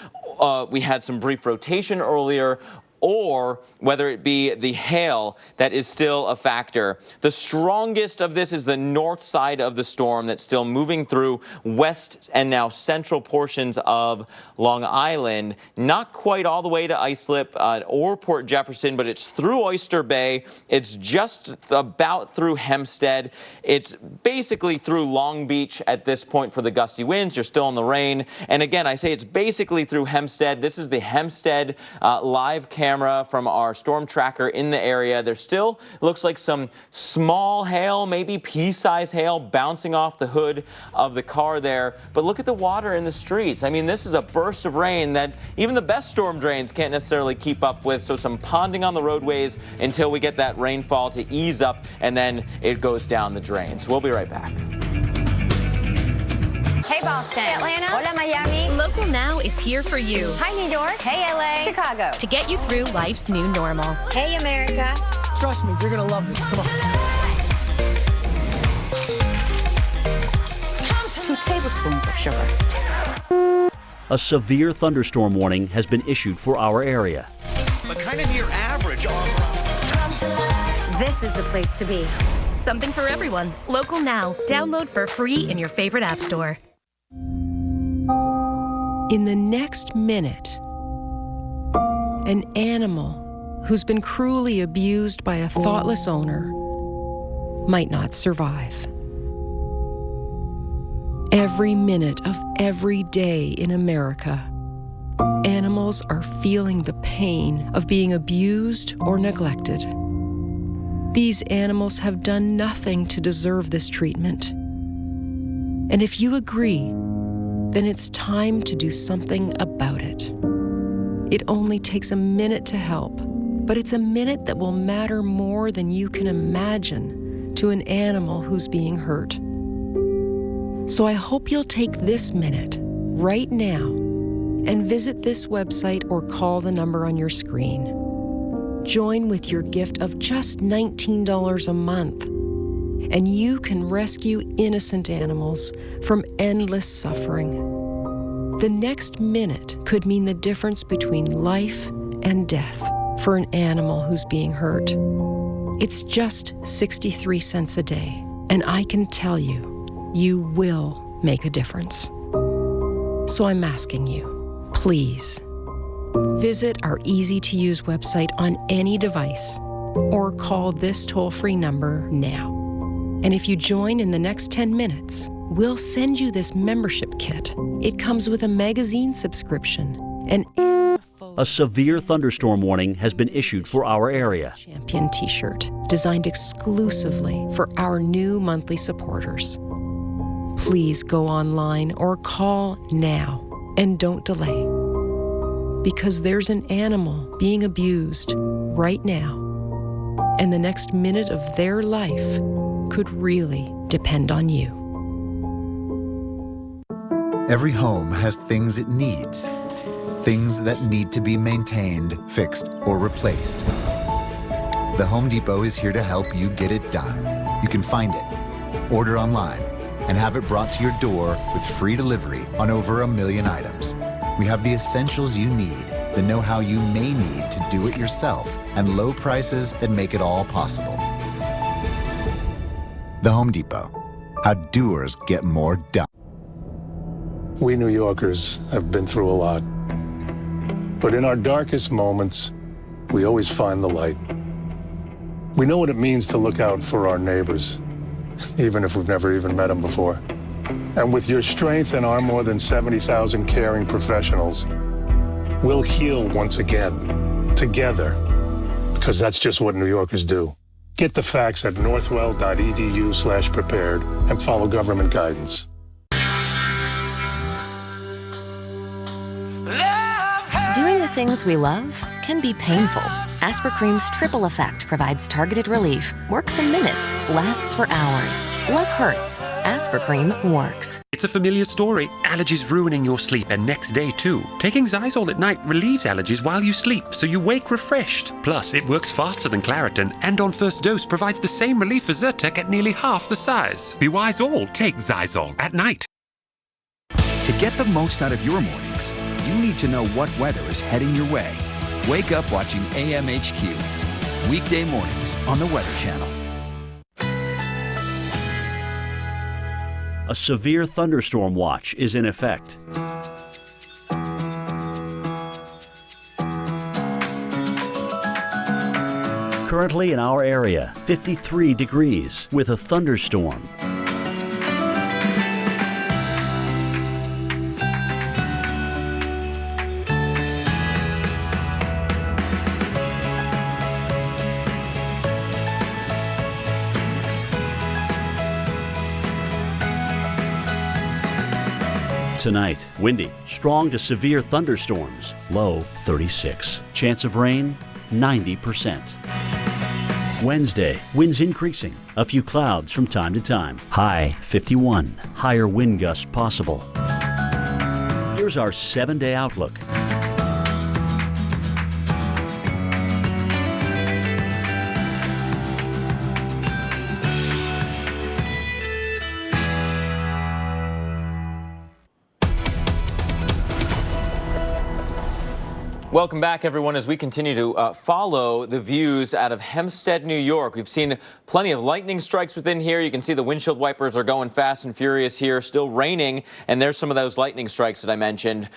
We had some brief rotation earlier, or whether it be the hail that is still a factor. The strongest of this is the north side of the storm that's still moving through west and now central portions of Long Island. Not quite all the way to Islip or Port Jefferson, but it's through Oyster Bay. It's just about through Hempstead. It's basically through Long Beach at this point for the gusty winds. You're still in the rain. And again, I say it's basically through Hempstead. This is the Hempstead live camera from our storm tracker in the area. There still looks like some small hail, maybe pea-sized hail bouncing off the hood of the car there. But look at the water in the streets. I mean, this is a burst of rain that even the best storm drains can't necessarily keep up with. So some ponding on the roadways until we get that rainfall to ease up, and then it goes down the drain. So we'll be right back. Hey Boston. Hey Atlanta. Hola Miami. Local Now is here for you. Hi New York. Hey LA. Chicago. To get you through life's new normal. Hey America. Trust me, you're gonna love this. Come on. 2 tablespoons of sugar. A severe thunderstorm warning has been issued for our area. But kind of near average on. This is the place to be. Something for everyone. Local Now. Download for free in your favorite app store. In the next minute, an animal who's been cruelly abused by a thoughtless owner might not survive. Every minute of every day in America, animals are feeling the pain of being abused or neglected. These animals have done nothing to deserve this treatment. And if you agree, then it's time to do something about it. It only takes a minute to help, but it's a minute that will matter more than you can imagine to an animal who's being hurt. So I hope you'll take this minute, right now, and visit this website or call the number on your screen. Join with your gift of just $19 a month, and you can rescue innocent animals from endless suffering. The next minute could mean the difference between life and death for an animal who's being hurt. It's just 63 cents a day, and I can tell you, you will make a difference. So I'm asking you, please, visit our easy-to-use website on any device or call this toll-free number now. And if you join in the next 10 minutes, we'll send you this membership kit. It comes with a magazine subscription, a severe thunderstorm warning has been issued for our area. Champion t-shirt designed exclusively for our new monthly supporters. Please go online or call now and don't delay. Because there's an animal being abused right now, and the next minute of their life could really depend on you. Every home has things it needs, things that need to be maintained, fixed, or replaced. The Home Depot is here to help you get it done. You can find it, order online, and have it brought to your door with free delivery on over 1 million items. We have the essentials you need, the know-how you may need to do it yourself, and low prices that make it all possible. The Home Depot. How doers get more done. We New Yorkers have been through a lot. But in our darkest moments, we always find the light. We know what it means to look out for our neighbors, even if we've never even met them before. And with your strength and our more than 70,000 caring professionals, we'll heal once again, together, because that's just what New Yorkers do. Get the facts at northwell.edu/prepared and follow government guidance. Doing the things we love can be painful. Aspercream's triple effect provides targeted relief, works in minutes, lasts for hours. Love hurts. Aspercream works. It's a familiar story. Allergies ruining your sleep and next day too. Taking Xyzal at night relieves allergies while you sleep, so you wake refreshed. Plus, it works faster than Claritin and on first dose provides the same relief as Zyrtec at nearly half the size. Be wise all, take Xyzal at night. To get the most out of your mornings, you need to know what weather is heading your way. Wake up watching AMHQ. Weekday mornings on the Weather Channel. A severe thunderstorm watch is in effect. Currently in our area, 53 degrees with a thunderstorm. Tonight, windy, strong to severe thunderstorms, low 36. Chance of rain, 90%. Wednesday, winds increasing, a few clouds from time to time, high 51, higher wind gusts possible. Here's our 7-day outlook. Welcome back, everyone, as we continue to follow the views out of Hempstead, New York. We've seen plenty of lightning strikes within here. You can see the windshield wipers are going fast and furious here, still raining, and there's some of those lightning strikes that I mentioned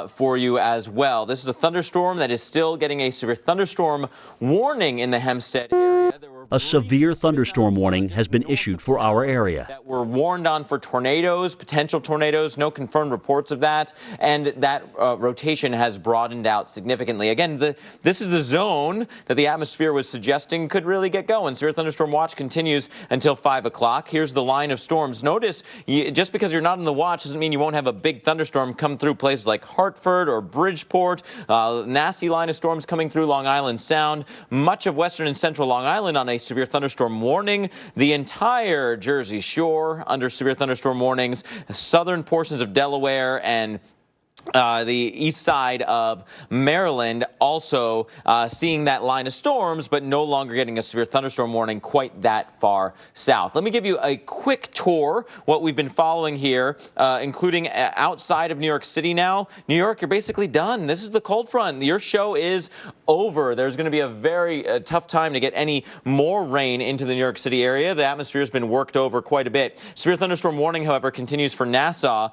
for you as well. This is a thunderstorm that is still getting a severe thunderstorm warning in the Hempstead area. A severe thunderstorm warning has been issued for our area. That we're warned on for tornadoes, potential tornadoes, no confirmed reports of that, and that rotation has broadened out significantly. Again, this is the zone that the atmosphere was suggesting could really get going. Severe thunderstorm watch continues until 5 o'clock. Here's the line of storms. Notice, just because you're not in the watch doesn't mean you won't have a big thunderstorm come through places like Hartford or Bridgeport. Nasty line of storms coming through Long Island Sound. Much of western and central Long Island on a severe thunderstorm warning. The entire Jersey Shore under severe thunderstorm warnings. Southern portions of Delaware and the east side of Maryland also seeing that line of storms, but no longer getting a severe thunderstorm warning quite that far south. Let me give you a quick tour, what we've been following here, including outside of New York City now. New York, you're basically done. This is the cold front. Your show is over. There's going to be a very tough time to get any more rain into the New York City area. The atmosphere has been worked over quite a bit. Severe thunderstorm warning, however, continues for Nassau.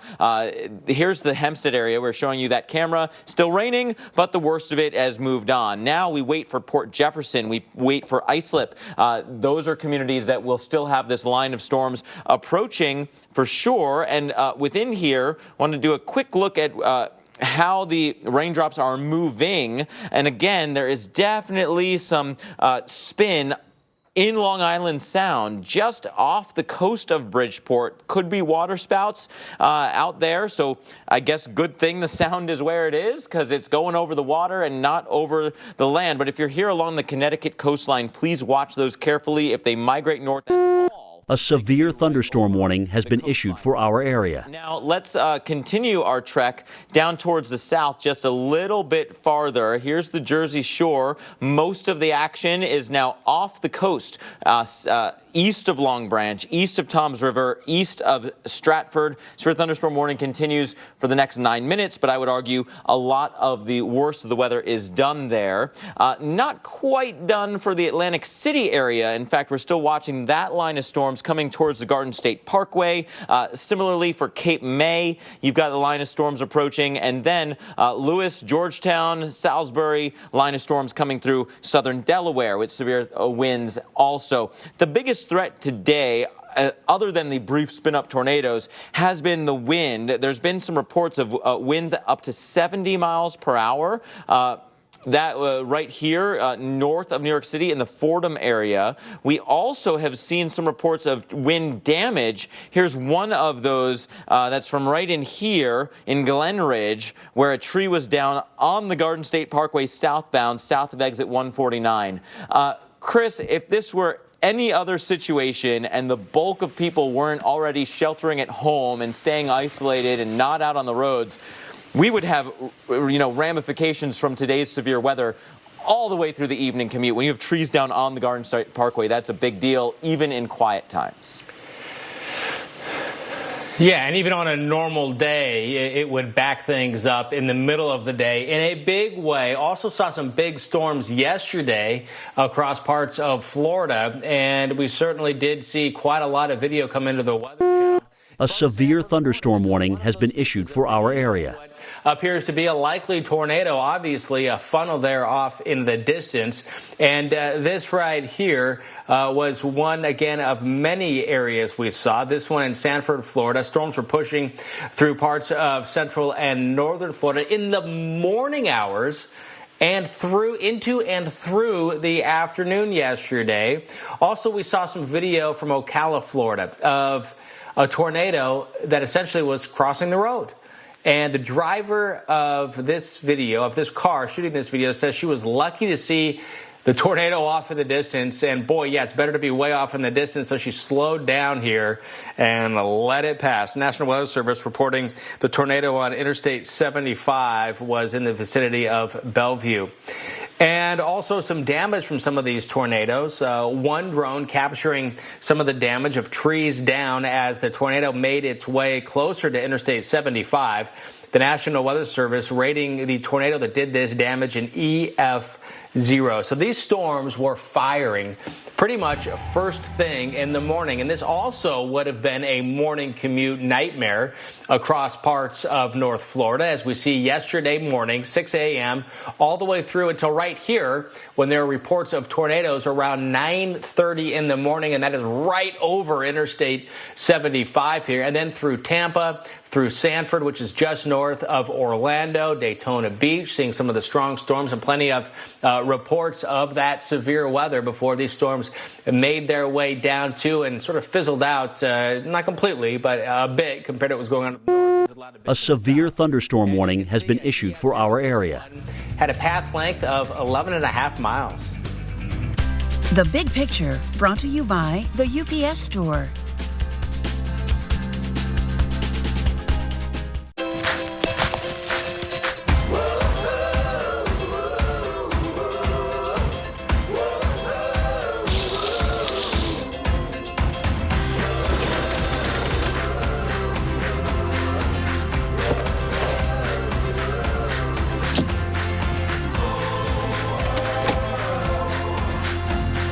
Here's the Hempstead area. We're showing you that camera. Still raining, but the worst of it has moved on. Now we wait for Port Jefferson. We wait for Islip. Those are communities that will still have this line of storms approaching for sure. And within here, I want to do a quick look at how the raindrops are moving. And again, there is definitely some spin in Long Island Sound, just off the coast of Bridgeport. Could be waterspouts out there, so I guess good thing the sound is where it is, because it's going over the water and not over the land. But if you're here along the Connecticut coastline, please watch those carefully. If they migrate north at all, A severe thunderstorm warning has been issued for our area. Now, let's continue our trek down towards the south just a little bit farther. Here's the Jersey Shore. Most of the action is now off the coast, east of Long Branch, east of Toms River, east of Stratford. Severe thunderstorm warning continues for the next 9 minutes, but I would argue a lot of the worst of the weather is done there. Not quite done for the Atlantic City area. In fact, we're still watching that line of storms coming towards the Garden State Parkway. Similarly for Cape May, you've got the line of storms approaching, and then Lewis, Georgetown, Salisbury, line of storms coming through southern Delaware with severe winds also. The biggest threat today, other than the brief spin-up tornadoes, has been the wind. There's been some reports of winds up to 70 miles per hour. That right here north of New York City in the Fordham area. We also have seen some reports of wind damage. Here's one of those that's from right in here in Glen Ridge, where a tree was down on the Garden State Parkway southbound, south of exit 149. Chris, if this were any other situation and the bulk of people weren't already sheltering at home and staying isolated and not out on the roads, we would have, ramifications from today's severe weather all the way through the evening commute. When you have trees down on the Garden State Parkway, that's a big deal, even in quiet times. Yeah, and even on a normal day, it would back things up in the middle of the day in a big way. Also saw some big storms yesterday across parts of Florida, and we certainly did see quite a lot of video come into the Weather Channel. A severe thunderstorm warning has been issued for our area. Appears to be a likely tornado, obviously a funnel there off in the distance. And this right here was one, again, of many areas we saw. This one in Sanford, Florida. Storms were pushing through parts of central and northern Florida in the morning hours and through the afternoon yesterday. Also, we saw some video from Ocala, Florida, of a tornado that essentially was crossing the road. And the driver of this video, of this car shooting this video, says she was lucky to see the tornado off in the distance. And boy, yeah, it's better to be way off in the distance. So she slowed down here and let it pass. National Weather Service reporting the tornado on Interstate 75 was in the vicinity of Bellevue. And also some damage from some of these tornadoes. One drone capturing some of the damage of trees down as the tornado made its way closer to Interstate 75. The National Weather Service rating the tornado that did this damage an EF0. So these storms were firing pretty much first thing in the morning. And this also would have been a morning commute nightmare across parts of North Florida, as we see yesterday morning, 6 a.m., all the way through until right here when there are reports of tornadoes around 9:30 in the morning, and that is right over Interstate 75 here, and then through Tampa, through Sanford, which is just north of Orlando, Daytona Beach, seeing some of the strong storms and plenty of reports of that severe weather before these storms made their way down to and sort of fizzled out, not completely, but a bit compared to what was going on up north. A severe thunderstorm warning has been issued for our area. Had a path length of 11.5 miles. The Big Picture, brought to you by the UPS Store.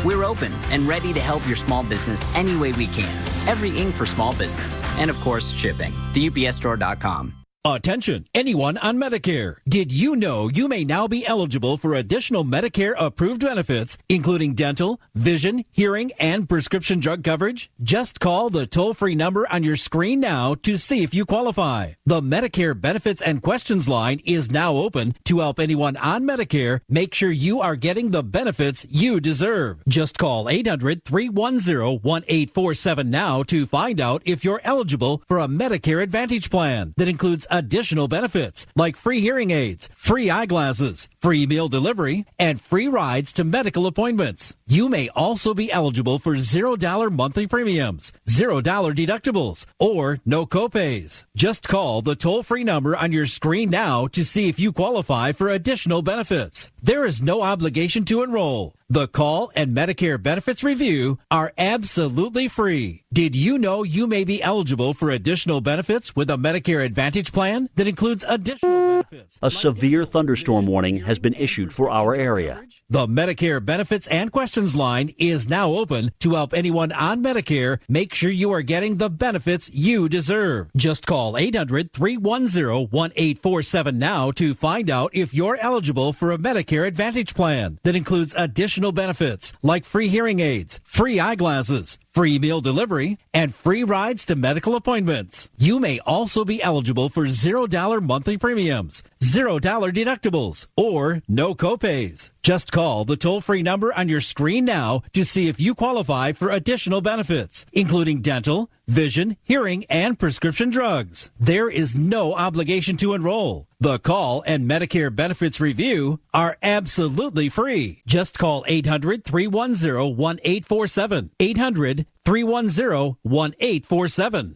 We're open and ready to help your small business any way we can. Every ink for small business. And of course, shipping. TheUPSStore.com. Attention, anyone on Medicare. Did you know you may now be eligible for additional Medicare approved benefits, including dental, vision, hearing, and prescription drug coverage? Just call the toll-free number on your screen now to see if you qualify. The Medicare Benefits and Questions line is now open to help anyone on Medicare make sure you are getting the benefits you deserve. Just call 800-310-1847 now to find out if you're eligible for a Medicare Advantage plan that includes additional benefits like free hearing aids, free eyeglasses, free meal delivery, and free rides to medical appointments. You may also be eligible for $0 monthly premiums, $0 deductibles, or no copays. Just call the toll-free number on your screen now to see if you qualify for additional benefits. There is no obligation to enroll. The call and Medicare benefits review are absolutely free. Did you know you may be eligible for additional benefits with a Medicare Advantage plan that includes additional benefits? A severe thunderstorm warning has been issued for our area. The Medicare Benefits and Questions line is now open to help anyone on Medicare make sure you are getting the benefits you deserve. Just call 800-310-1847 now to find out if you're eligible for a Medicare Advantage plan that includes additional benefits like free hearing aids, free eyeglasses, free meal delivery, and free rides to medical appointments. You may also be eligible for $0 monthly premiums, $0 deductibles, or no copays. Just call the toll-free number on your screen now to see if you qualify for additional benefits, including dental, vision, hearing, and prescription drugs. There is no obligation to enroll. The call and Medicare benefits review are absolutely free. Just call 800-310-1847. 800-310-1847.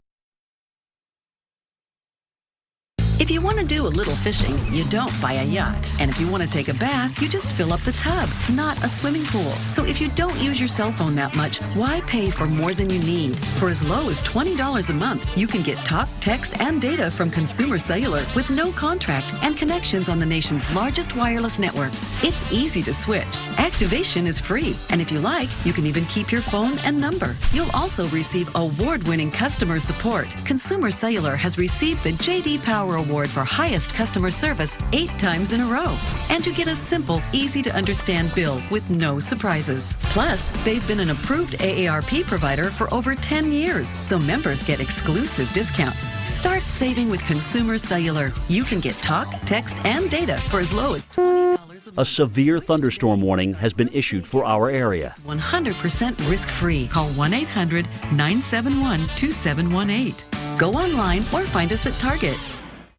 If you want to do a little fishing, you don't buy a yacht. And if you want to take a bath, you just fill up the tub, not a swimming pool. So if you don't use your cell phone that much, why pay for more than you need? For as low as $20 a month, you can get talk, text, and data from Consumer Cellular with no contract and connections on the nation's largest wireless networks. It's easy to switch. Activation is free. And if you like, you can even keep your phone and number. You'll also receive award-winning customer support. Consumer Cellular has received the J.D. Power Award for highest customer service 8 times in a row. And you get a simple, easy-to-understand bill with no surprises. Plus, they've been an approved AARP provider for over 10 years, so members get exclusive discounts. Start saving with Consumer Cellular. You can get talk, text, and data for as low as $20 A severe thunderstorm warning has been issued for our area. 100% risk-free. Call 1-800-971-2718. Go online or find us at Target.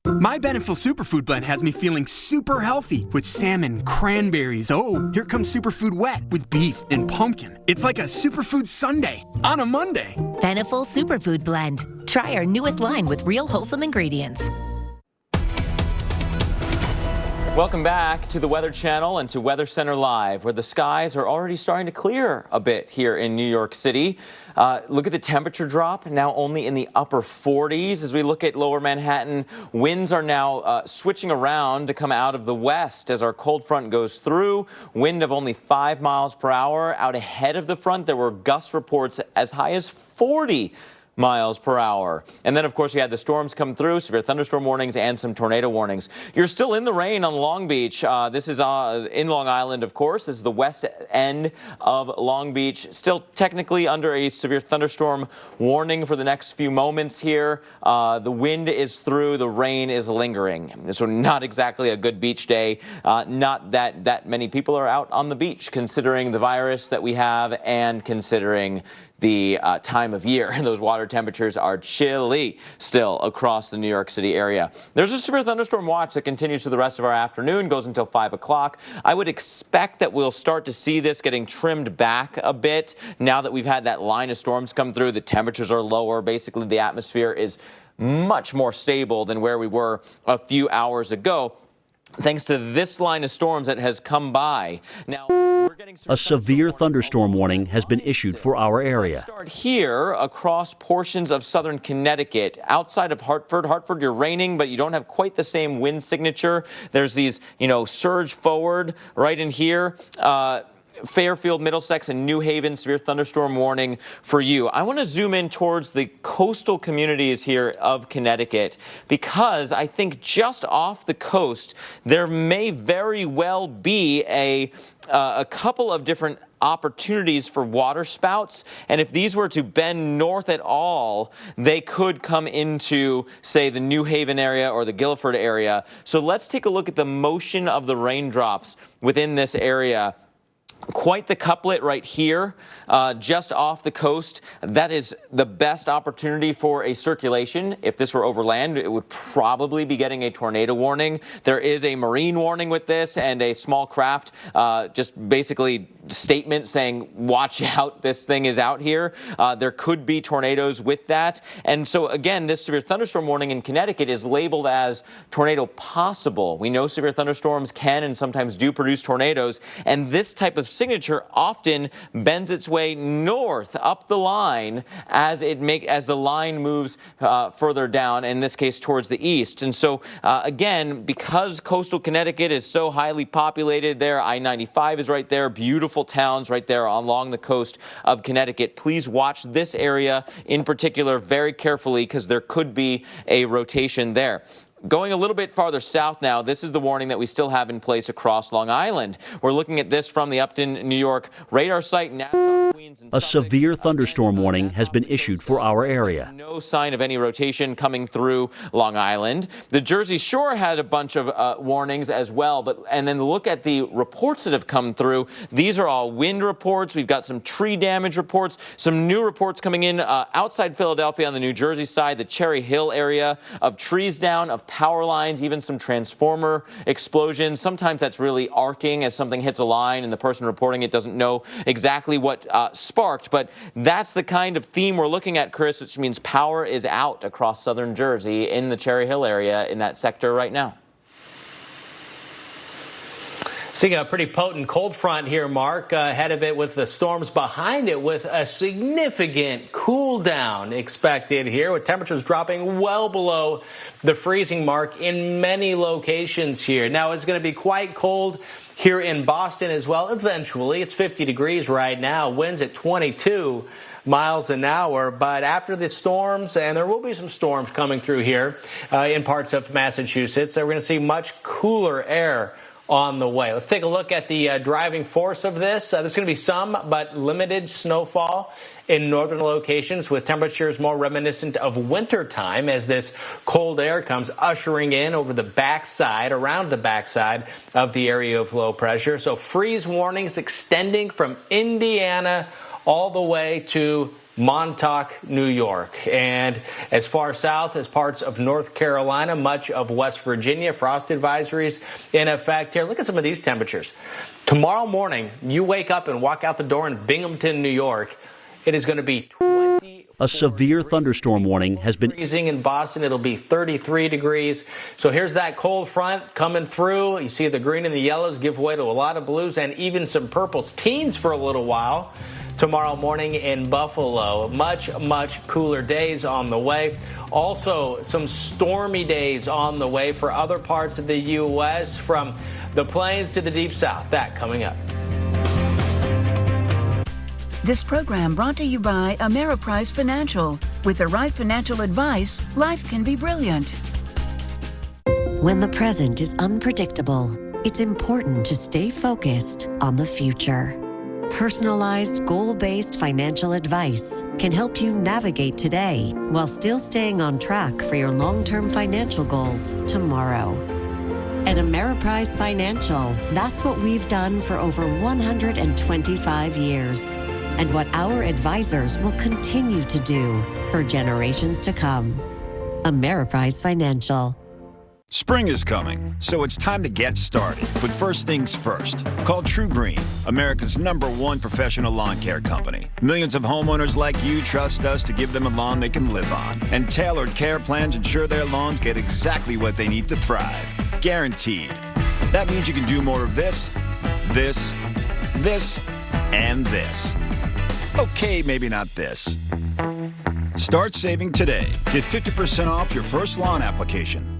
My Beneful Superfood Blend has me feeling super healthy with salmon, cranberries. Oh, here comes Superfood Wet with beef and pumpkin. It's like a superfood sundae on a Monday. Beneful Superfood Blend. Try our newest line with real wholesome ingredients. Welcome back to the Weather Channel and to Weather Center Live, where the skies are already starting to clear a bit here in New York City. Look at the temperature drop, now only in the upper 40s. As we look at lower Manhattan, winds are now switching around to come out of the west as our cold front goes through. Wind of only 5 miles per hour. Out ahead of the front, there were gust reports as high as 40 miles per hour. And then, of course, we had the storms come through, severe thunderstorm warnings and some tornado warnings. You're still in the rain on Long Beach. This is in Long Island, of course. This is the west end of Long Beach. Still technically under a severe thunderstorm warning for the next few moments here. The wind is through, the rain is lingering. So not exactly a good beach day. Not that many people are out on the beach, considering the virus that we have and considering the time of year. Those water temperatures are chilly still across the New York City area. There's a severe thunderstorm watch that continues to the rest of our afternoon, goes until 5 o'clock. I would expect that we'll start to see this getting trimmed back a bit now that we've had that line of storms come through. The temperatures are lower. Basically, the atmosphere is much more stable than where we were a few hours ago, thanks to this line of storms that has come by. Now, A severe thunderstorm warning has been issued for our area. Start here across portions of southern Connecticut. Outside of Hartford, you're raining, but you don't have quite the same wind signature. There's these, surge forward right in here. Fairfield, Middlesex, and New Haven, severe thunderstorm warning for you. I want to zoom in towards the coastal communities here of Connecticut, because I think just off the coast, there may very well be a couple of different opportunities for water spouts, and if these were to bend north at all, they could come into, say, the New Haven area or the Guilford area. So let's take a look at the motion of the raindrops within this area. Quite the couplet right here, just off the coast. That is the best opportunity for a circulation. If this were over land, it would probably be getting a tornado warning. There is a marine warning with this and a small craft, just basically statement saying, watch out, this thing is out here. There could be tornadoes with that. And so again, this severe thunderstorm warning in Connecticut is labeled as tornado possible. We know severe thunderstorms can and sometimes do produce tornadoes, and this type of signature often bends its way north up the line as the line moves further down, in this case towards the east. And so again, because coastal Connecticut is so highly populated there, I-95 is right there, beautiful towns right there along the coast of Connecticut. Please watch this area in particular very carefully, because there could be a rotation there. Going a little bit farther south now, this is the warning that we still have in place across Long Island. We're looking at this from the Upton, New York radar site. Nassau, A severe thunderstorm warning has been issued for our area. No sign of any rotation coming through Long Island. The Jersey Shore had a bunch of warnings as well, and then look at the reports that have come through. These are all wind reports. We've got some tree damage reports, some new reports coming in outside Philadelphia on the New Jersey side, the Cherry Hill area, of trees down, of power lines, even some transformer explosions. Sometimes that's really arcing as something hits a line and the person reporting it doesn't know exactly what sparked, but that's the kind of theme we're looking at, Chris, which means power is out across southern Jersey in the Cherry Hill area in that sector right now. Seeing a pretty potent cold front here, Mark, ahead of it with the storms behind it, with a significant cool down expected here, with temperatures dropping well below the freezing mark in many locations here. Now, it's going to be quite cold here in Boston as well. Eventually, it's 50 degrees right now, winds at 22 miles an hour. But after the storms, and there will be some storms coming through here in parts of Massachusetts, we're going to see much cooler air on the way. Let's take a look at the driving force of this. There's going to be some but limited snowfall in northern locations, with temperatures more reminiscent of winter time as this cold air comes ushering in over the backside, around the backside of the area of low pressure. So freeze warnings extending from Indiana all the way to Montauk, New York, and as far south as parts of North Carolina, much of West Virginia. Frost advisories in effect here. Look at some of these temperatures. Tomorrow morning, you wake up and walk out the door in Binghamton, New York. It is going to be 20. A severe thunderstorm warning has been freezing in Boston. It'll be 33 degrees. So here's that cold front coming through. You see the green and the yellows give way to a lot of blues and even some purples. Teens for a little while tomorrow morning in Buffalo. Much cooler days on the way. Also, some stormy days on the way for other parts of the U.S., from the plains to the deep south. That coming up. This program brought to you by Ameriprise Financial. With the right financial advice, life can be brilliant. When the present is unpredictable, it's important to stay focused on the future. Personalized, goal-based financial advice can help you navigate today while still staying on track for your long-term financial goals tomorrow. At Ameriprise Financial, that's what we've done for over 125 years, and what our advisors will continue to do for generations to come. Ameriprise Financial. Spring is coming, so it's time to get started. But first things first. Call True Green, America's #1 professional lawn care company. Millions of homeowners like you trust us to give them a lawn they can live on. And tailored care plans ensure their lawns get exactly what they need to thrive. Guaranteed. That means you can do more of this, this, this, and this. Okay, maybe not this. Start saving today. Get 50% off your first lawn application.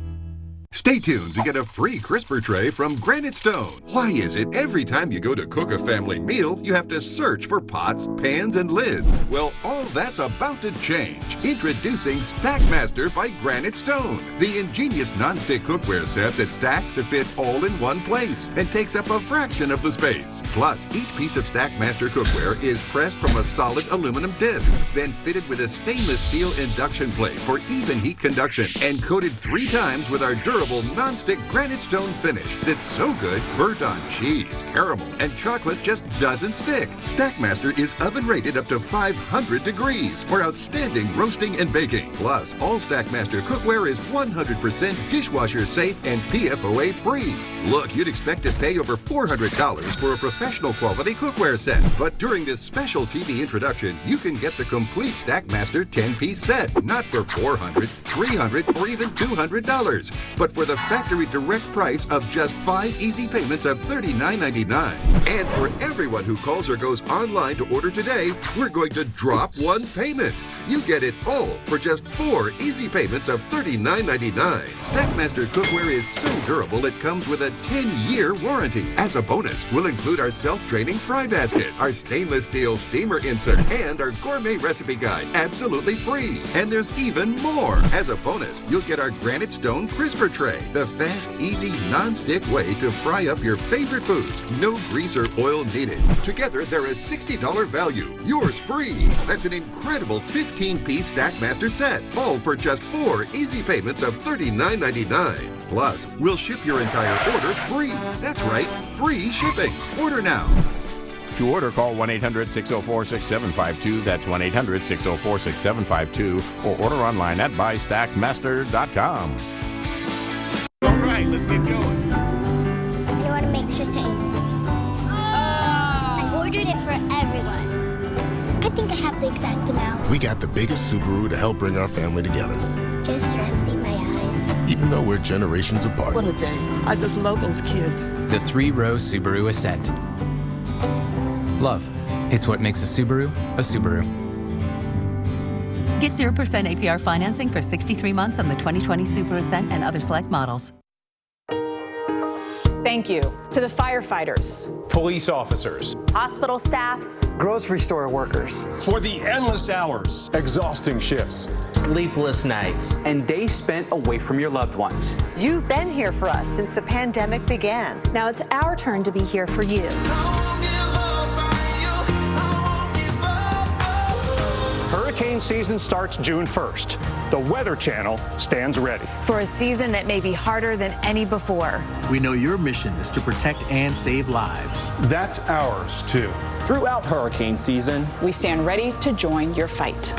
Stay tuned to get a free crisper tray from Granite Stone. Why is it every time you go to cook a family meal, you have to search for pots, pans, and lids? Well, all that's about to change. Introducing Stackmaster by Granite Stone, the ingenious nonstick cookware set that stacks to fit all in one place and takes up a fraction of the space. Plus, each piece of Stackmaster cookware is pressed from a solid aluminum disc, then fitted with a stainless steel induction plate for even heat conduction, and coated 3 times with our durable non-stick Granite Stone finish that's so good, burnt on cheese, caramel, and chocolate just doesn't stick. Stackmaster is oven rated up to 500 degrees for outstanding roasting and baking. Plus, all Stackmaster cookware is 100% dishwasher safe and PFOA free. Look, you'd expect to pay over $400 for a professional quality cookware set, but during this special TV introduction, you can get the complete Stackmaster 10-piece set, not for $400, $300, or even $200, but for the factory direct price of just 5 easy payments of $39.99. And for everyone who calls or goes online to order today, we're going to drop 1 payment. You get it all for just 4 easy payments of $39.99. Stackmaster cookware is so durable it comes with a 10-year warranty. As a bonus, we'll include our self-draining fry basket, our stainless steel steamer insert, and our gourmet recipe guide absolutely free. And there's even more. As a bonus, you'll get our Granite Stone crisper tray Tray, the fast, easy, non-stick way to fry up your favorite foods. No grease or oil needed. Together, they're a $60 value. Yours free. That's an incredible 15-piece Stackmaster set, all for just 4 easy payments of $39.99. Plus, we'll ship your entire order free. That's right, free shipping. Order now. To order, call 1-800-604-6752. That's 1-800-604-6752. Or order online at buystackmaster.com. All right, let's get going. You want to make satay? I ordered it for everyone. I think I have the exact amount. We got the biggest Subaru to help bring our family together. Just resting my eyes. Even though we're generations apart. What a day. I just love those kids. The 3-row Subaru Ascent. Love. It's what makes a Subaru a Subaru. Get 0% APR financing for 63 months on the 2020 Subaru Ascent and other select models. Thank you to the firefighters, police officers, hospital staffs, grocery store workers, for the endless hours, exhausting shifts, sleepless nights, and days spent away from your loved ones. You've been here for us since the pandemic began. Now it's our turn to be here for you. Hurricane season starts June 1st. The Weather Channel stands ready. For a season that may be harder than any before. We know your mission is to protect and save lives. That's ours, too. Throughout hurricane season, we stand ready to join your fight.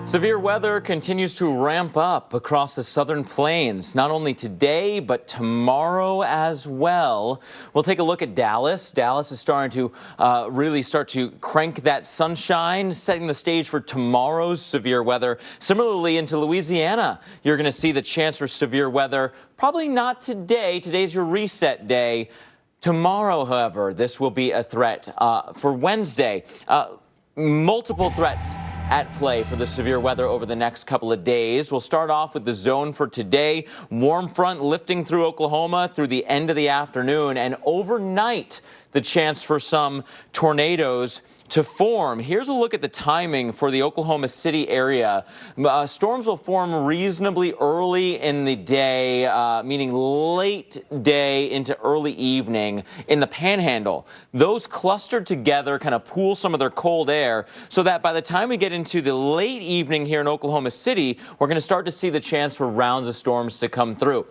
Severe weather continues to ramp up across the southern plains, not only today, but tomorrow as well. We'll take a look at Dallas. Dallas is starting to really start to crank that sunshine, setting the stage for tomorrow's severe weather. Similarly, into Louisiana, you're going to see the chance for severe weather. Probably not today. Today's your reset day. Tomorrow, however, this will be a threat. For Wednesday, multiple threats at play for the severe weather over the next couple of days. We'll start off with the zone for today. Warm front lifting through Oklahoma through the end of the afternoon, and overnight the chance for some tornadoes to form. Here's a look at the timing for the Oklahoma City area. Storms will form reasonably early in the day, meaning late day into early evening in the Panhandle. Those clustered together kind of pool some of their cold air so that by the time we get into the late evening here in Oklahoma City, we're going to start to see the chance for rounds of storms to come through.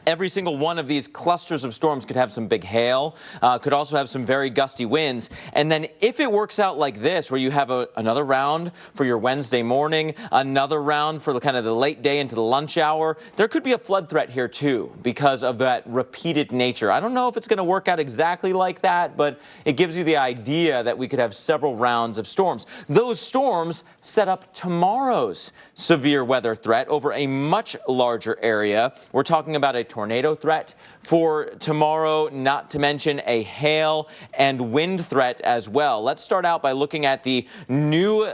Every single one of these clusters of storms could have some big hail, could also have some very gusty winds. And then if it works out like this, where you have another round for your Wednesday morning, another round for kind of the late day into the lunch hour, there could be a flood threat here too because of that repeated nature. I don't know if it's going to work out exactly like that, but it gives you the idea that we could have several rounds of storms. Those storms set up tomorrow's severe weather threat over a much larger area. We're talking about a tornado threat for tomorrow, not to mention a hail and wind threat as well. Let's start out by looking at the new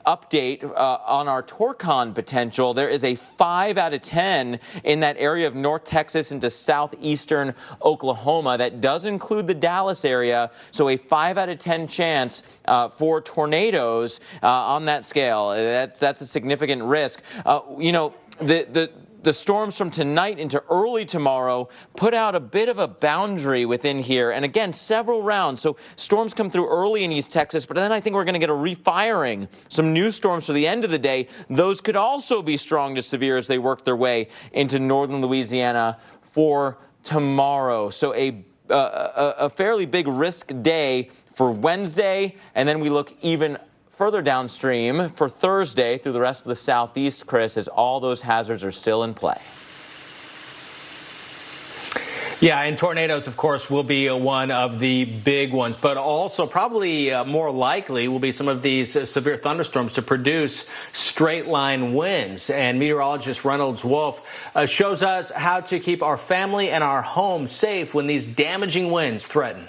update on our Torcon potential. There is a 5 out of 10 in that area of North Texas into southeastern Oklahoma. That does include the Dallas area, so a 5 out of 10 chance for tornadoes on that scale. That's a significant risk. The storms from tonight into early tomorrow put out a bit of a boundary within here. And again, several rounds. So storms come through early in East Texas, but then I think we're going to get a refiring. Some new storms for the end of the day. Those could also be strong to severe as they work their way into northern Louisiana for tomorrow. So a fairly big risk day for Wednesday. And then we look even further downstream for Thursday through the rest of the southeast, Chris, as all those hazards are still in play. Yeah, and tornadoes, of course, will be one of the big ones, but also probably more likely will be some of these severe thunderstorms to produce straight line winds. And meteorologist Reynolds Wolf shows us how to keep our family and our home safe when these damaging winds threaten.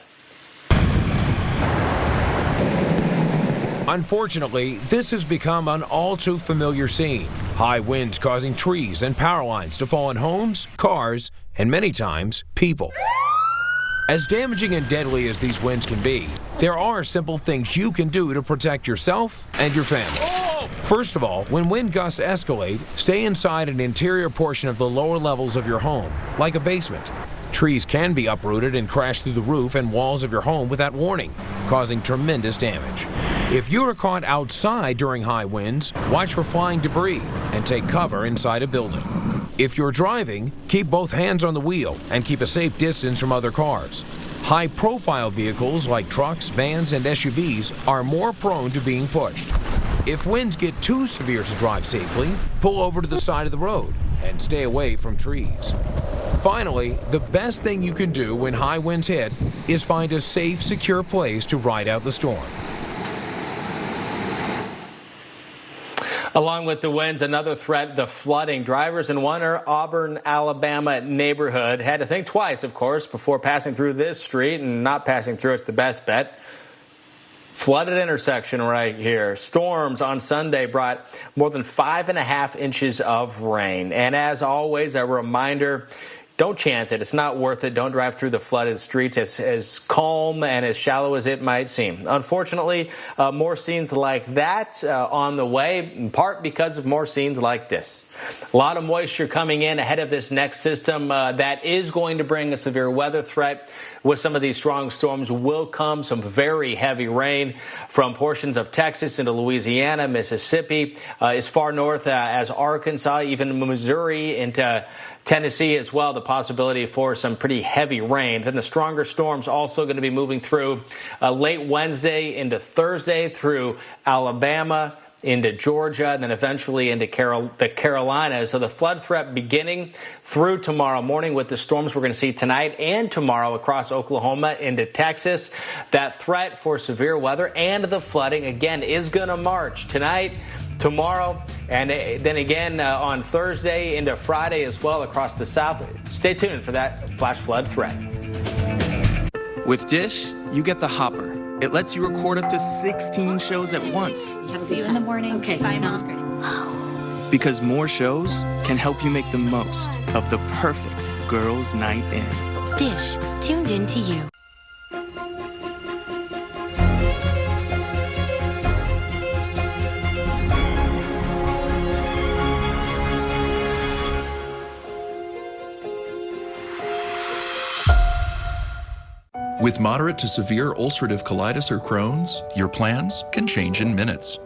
Unfortunately, this has become an all-too-familiar scene. High winds causing trees and power lines to fall on homes, cars, and many times, people. As damaging and deadly as these winds can be, there are simple things you can do to protect yourself and your family. First of all, when wind gusts escalate, stay inside an interior portion of the lower levels of your home, like a basement. Trees can be uprooted and crash through the roof and walls of your home without warning, causing tremendous damage. If you are caught outside during high winds, watch for flying debris and take cover inside a building. If you're driving, keep both hands on the wheel and keep a safe distance from other cars. High-profile vehicles like trucks, vans, and SUVs are more prone to being pushed. If winds get too severe to drive safely, pull over to the side of the road and stay away from trees. Finally, the best thing you can do when high winds hit is find a safe, secure place to ride out the storm. Along with the winds, another threat, the flooding. Drivers in one Auburn, Alabama neighborhood had to think twice, of course, before passing through this street, and not passing through, it's the best bet. Flooded intersection right here. Storms on Sunday brought more than 5.5 inches of rain. And as always, a reminder, don't chance it. It's not worth it. Don't drive through the flooded streets. It's as calm and as shallow as it might seem. Unfortunately, more scenes like that on the way, in part because of more scenes like this. A lot of moisture coming in ahead of this next system that is going to bring a severe weather threat. With some of these strong storms will come some very heavy rain from portions of Texas into Louisiana, Mississippi, as far north as Arkansas, even Missouri into Tennessee as well, the possibility for some pretty heavy rain. Then the stronger storms also going to be moving through late Wednesday into Thursday through Alabama, into Georgia, and then eventually into the Carolinas. So the flood threat beginning through tomorrow morning with the storms we're going to see tonight and tomorrow across Oklahoma into Texas. That threat for severe weather and the flooding, again, is going to march tonight, tomorrow, and then again on Thursday into Friday as well across the South. Stay tuned for that flash flood threat. With Dish, you get the Hopper. It lets you record up to 16 shows at once. See you in the morning. Okay, bye, sounds great. Because more shows can help you make the most of the perfect girls' night in. Dish, tuned in to you. With moderate to severe ulcerative colitis or Crohn's, your plans can change in minutes.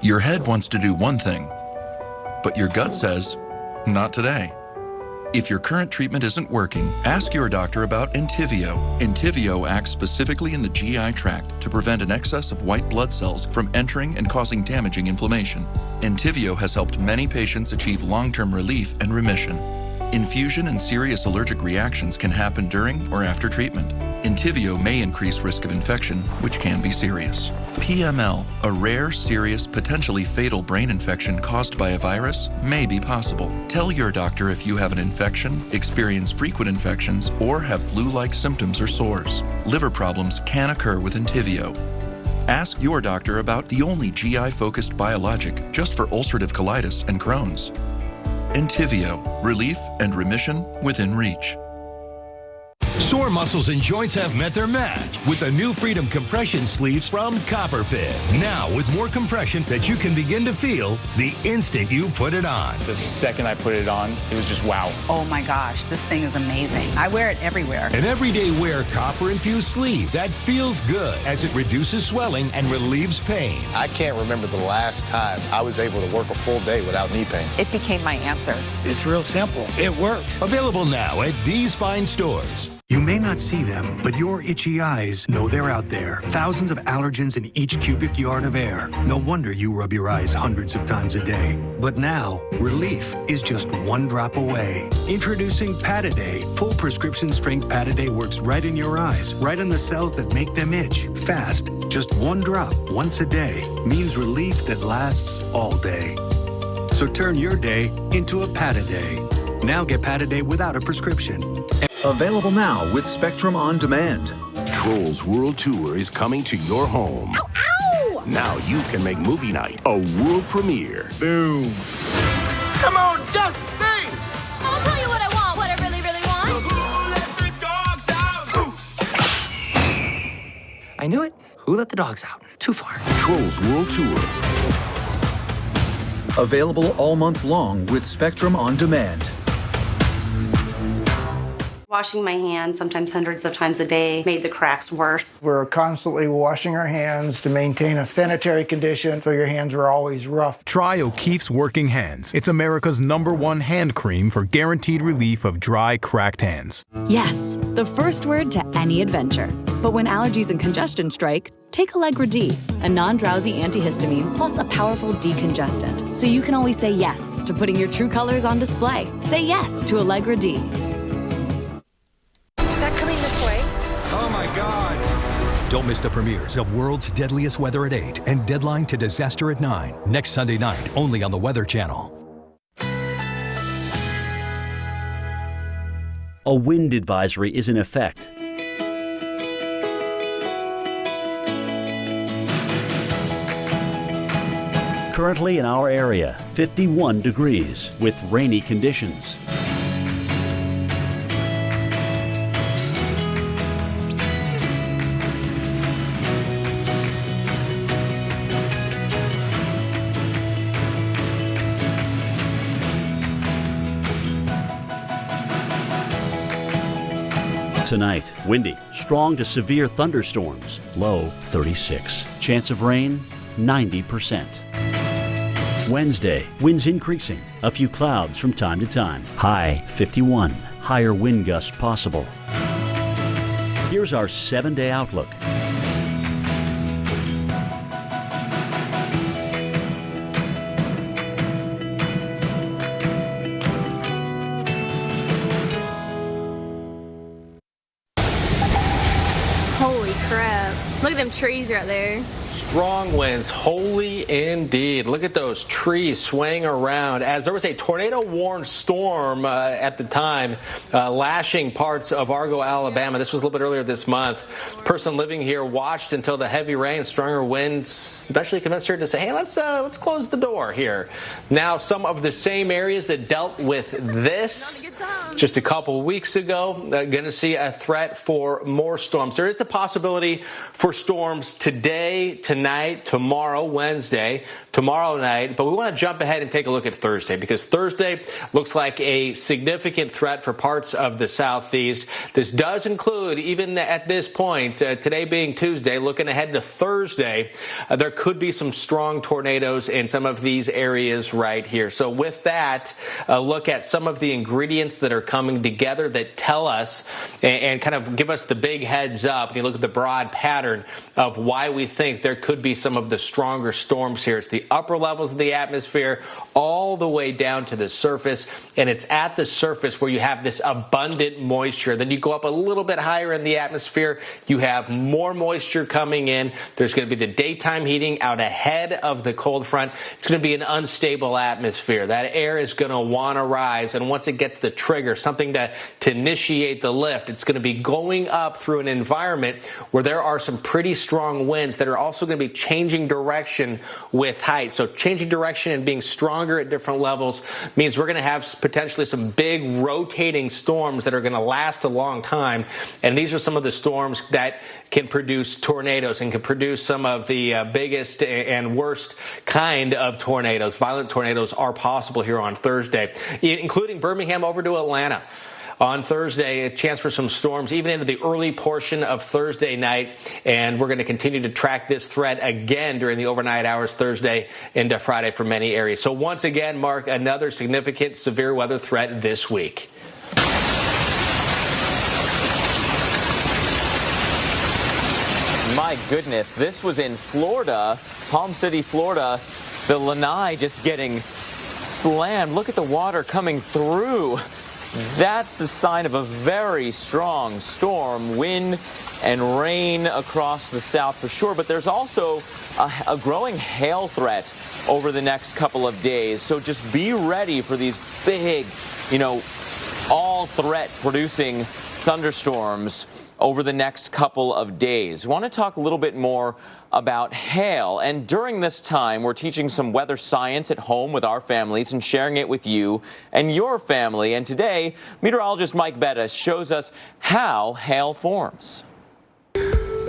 Your head wants to do one thing, but your gut says, not today. If your current treatment isn't working, ask your doctor about Entyvio. Entyvio acts specifically in the GI tract to prevent an excess of white blood cells from entering and causing damaging inflammation. Entyvio has helped many patients achieve long-term relief and remission. Infusion and serious allergic reactions can happen during or after treatment. Entyvio may increase risk of infection, which can be serious. PML, a rare, serious, potentially fatal brain infection caused by a virus, may be possible. Tell your doctor if you have an infection, experience frequent infections, or have flu-like symptoms or sores. Liver problems can occur with Entyvio. Ask your doctor about the only GI-focused biologic just for ulcerative colitis and Crohn's. Entyvio, relief and remission within reach. Sore muscles and joints have met their match with the new Freedom Compression Sleeves from Copperfit. Now with more compression that you can begin to feel the instant you put it on. The second I put it on, it was just wow. Oh my gosh, this thing is amazing. I wear it everywhere. An everyday wear copper-infused sleeve that feels good as it reduces swelling and relieves pain. I can't remember the last time I was able to work a full day without knee pain. It became my answer. It's real simple. It works. Available now at these fine stores. You may not see them, but your itchy eyes know they're out there. Thousands of allergens in each cubic yard of air. No wonder you rub your eyes hundreds of times a day. But now, relief is just one drop away. Introducing Pataday. Full prescription strength Pataday works right in your eyes, right on the cells that make them itch. Fast, just one drop once a day means relief that lasts all day. So turn your day into a Pataday. Now get Pataday without a prescription. Available now with Spectrum On Demand. Trolls World Tour is coming to your home. Ow, ow! Now you can make movie night a world premiere. Boom. Come on, just sing! I'll tell you what I want, what I really, really want. I knew it. Who let the dogs out? Too far. Trolls World Tour. Available all month long with Spectrum On Demand. Washing my hands, sometimes hundreds of times a day, made the cracks worse. We're constantly washing our hands to maintain a sanitary condition, so your hands are always rough. Try O'Keefe's Working Hands. It's America's #1 hand cream for guaranteed relief of dry, cracked hands. Yes, the first word to any adventure. But when allergies and congestion strike, take Allegra D, a non-drowsy antihistamine plus a powerful decongestant. So you can always say yes to putting your true colors on display. Say yes to Allegra D. Oh my God! Don't miss the premieres of World's Deadliest Weather at 8 and Deadline to Disaster at 9. Next Sunday night, only on the Weather Channel. A wind advisory is in effect. Currently in our area, 51 degrees with rainy conditions. Tonight, windy, strong to severe thunderstorms, low 36. Chance of rain, 90%. Wednesday, winds increasing, a few clouds from time to time, high 51, higher wind gusts possible. Here's our 7-day outlook. Holy crap. Look at them trees right there. Strong winds, holy indeed. Look at those trees swaying around as there was a tornado-warned storm at the time lashing parts of Argo, Alabama. This was a little bit earlier this month. The person living here watched until the heavy rain, stronger winds, eventually convinced her to say, hey, let's close the door here. Now, some of the same areas that dealt with this just a couple weeks ago, going to see a threat for more storms. There is the possibility for storms today, tonight, tomorrow, Wednesday, tomorrow night, but we want to jump ahead and take a look at Thursday because Thursday looks like a significant threat for parts of the southeast. This does include, even at this point, today being Tuesday, looking ahead to Thursday, there could be some strong tornadoes in some of these areas right here. So with that, look at some of the ingredients that are coming together that tell us and kind of give us the big heads up. And you look at the broad pattern of why we think there could be some of the stronger storms here. It's the upper levels of the atmosphere all the way down to the surface, and it's at the surface where you have this abundant moisture. Then you go up a little bit higher in the atmosphere, you have more moisture coming in. There's going to be the daytime heating out ahead of the cold front. It's going to be an unstable atmosphere. That air is going to want to rise, and once it gets the trigger, something to initiate the lift, it's going to be going up through an environment where there are some pretty strong winds that are also going to be changing direction with height. So changing direction and being stronger at different levels means we're going to have potentially some big rotating storms that are going to last a long time. And these are some of the storms that can produce tornadoes and can produce some of the biggest and worst kind of tornadoes. Violent tornadoes are possible here on Thursday, including Birmingham over to Atlanta. On Thursday, a chance for some storms even into the early portion of Thursday night, and we're going to continue to track this threat again during the overnight hours Thursday into Friday for many areas. So once again, Mark, another significant severe weather threat this week. My goodness, this was in Florida, Palm City, Florida. The Lanai just getting slammed. Look at the water coming through. That's the sign of a very strong storm, wind and rain across the south for sure. But there's also a growing hail threat over the next couple of days. So just be ready for these big, all threat producing thunderstorms over the next couple of days. We want to talk a little bit more about hail, and during this time we're teaching some weather science at home with our families and sharing it with you and your family. And today, meteorologist Mike Bettis shows us how hail forms.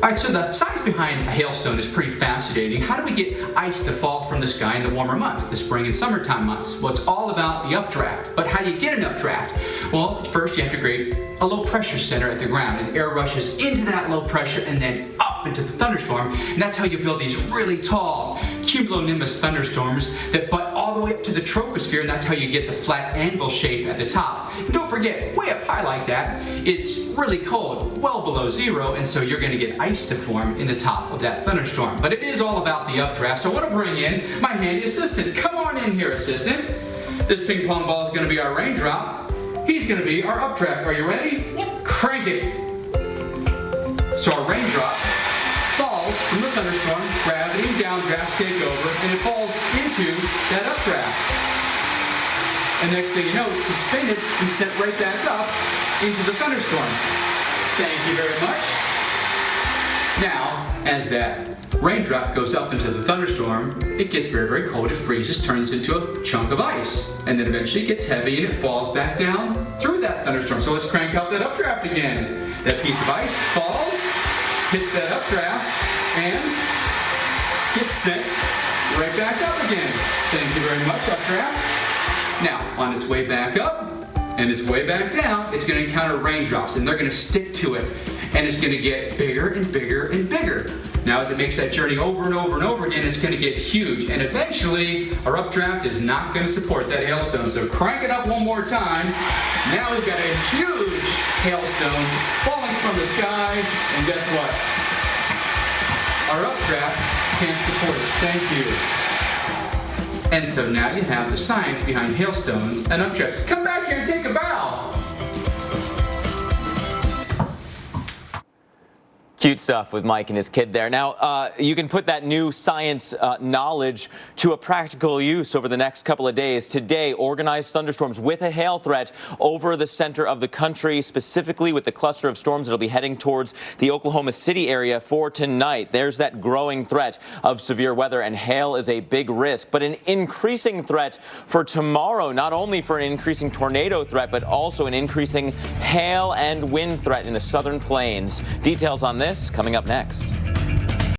All right, so the science behind a hailstone is pretty fascinating. How do we get ice to fall from the sky in the warmer months, the spring and summertime months? Well, it's all about the updraft. But how do you get an updraft? Well, first you have to create a low pressure center at the ground, and air rushes into that low pressure and then up into the thunderstorm. And that's how you build these really tall cumulonimbus thunderstorms that butt all the way up to the troposphere, and that's how you get the flat anvil shape at the top. And don't forget, way up high like that, it's really cold, well below zero, and so you're going to get ice to form in the top of that thunderstorm. But it is all about the updraft, so I want to bring in my handy assistant. Come on in here, assistant. This ping pong ball is going to be our raindrop. He's going to be our updraft. Are you ready? Yep. Crank it. So our raindrop falls from the thunderstorm, gravity and downdrafts take over, and it falls into that updraft. And next thing you know, it's suspended and sent right back up into the thunderstorm. Thank you very much. Now, as that raindrop goes up into the thunderstorm, it gets very, very cold, it freezes, turns into a chunk of ice, and then eventually it gets heavy and it falls back down through that thunderstorm. So let's crank out that updraft again. That piece of ice falls, hits that updraft, and gets sent right back up again. Thank you very much, updraft. Now, on its way back up and its way back down, it's going to encounter raindrops, and they're going to stick to it, and it's going to get bigger and bigger and bigger. Now, as it makes that journey over and over and over again, it's going to get huge, and eventually, our updraft is not going to support that hailstone. So crank it up one more time. Now we've got a huge hailstone falling from the sky, and guess what? Our updraft can't support it. Thank you. And so now you have the science behind hailstones and updrafts. Come back here and take a bow. Cute stuff with Mike and his kid there. Now, you can put that new science knowledge to a practical use over the next couple of days. Today, organized thunderstorms with a hail threat over the center of the country, specifically with the cluster of storms that will be heading towards the Oklahoma City area for tonight. There's that growing threat of severe weather, and hail is a big risk, but an increasing threat for tomorrow, not only for an increasing tornado threat, but also an increasing hail and wind threat in the southern plains. Details on this coming up next.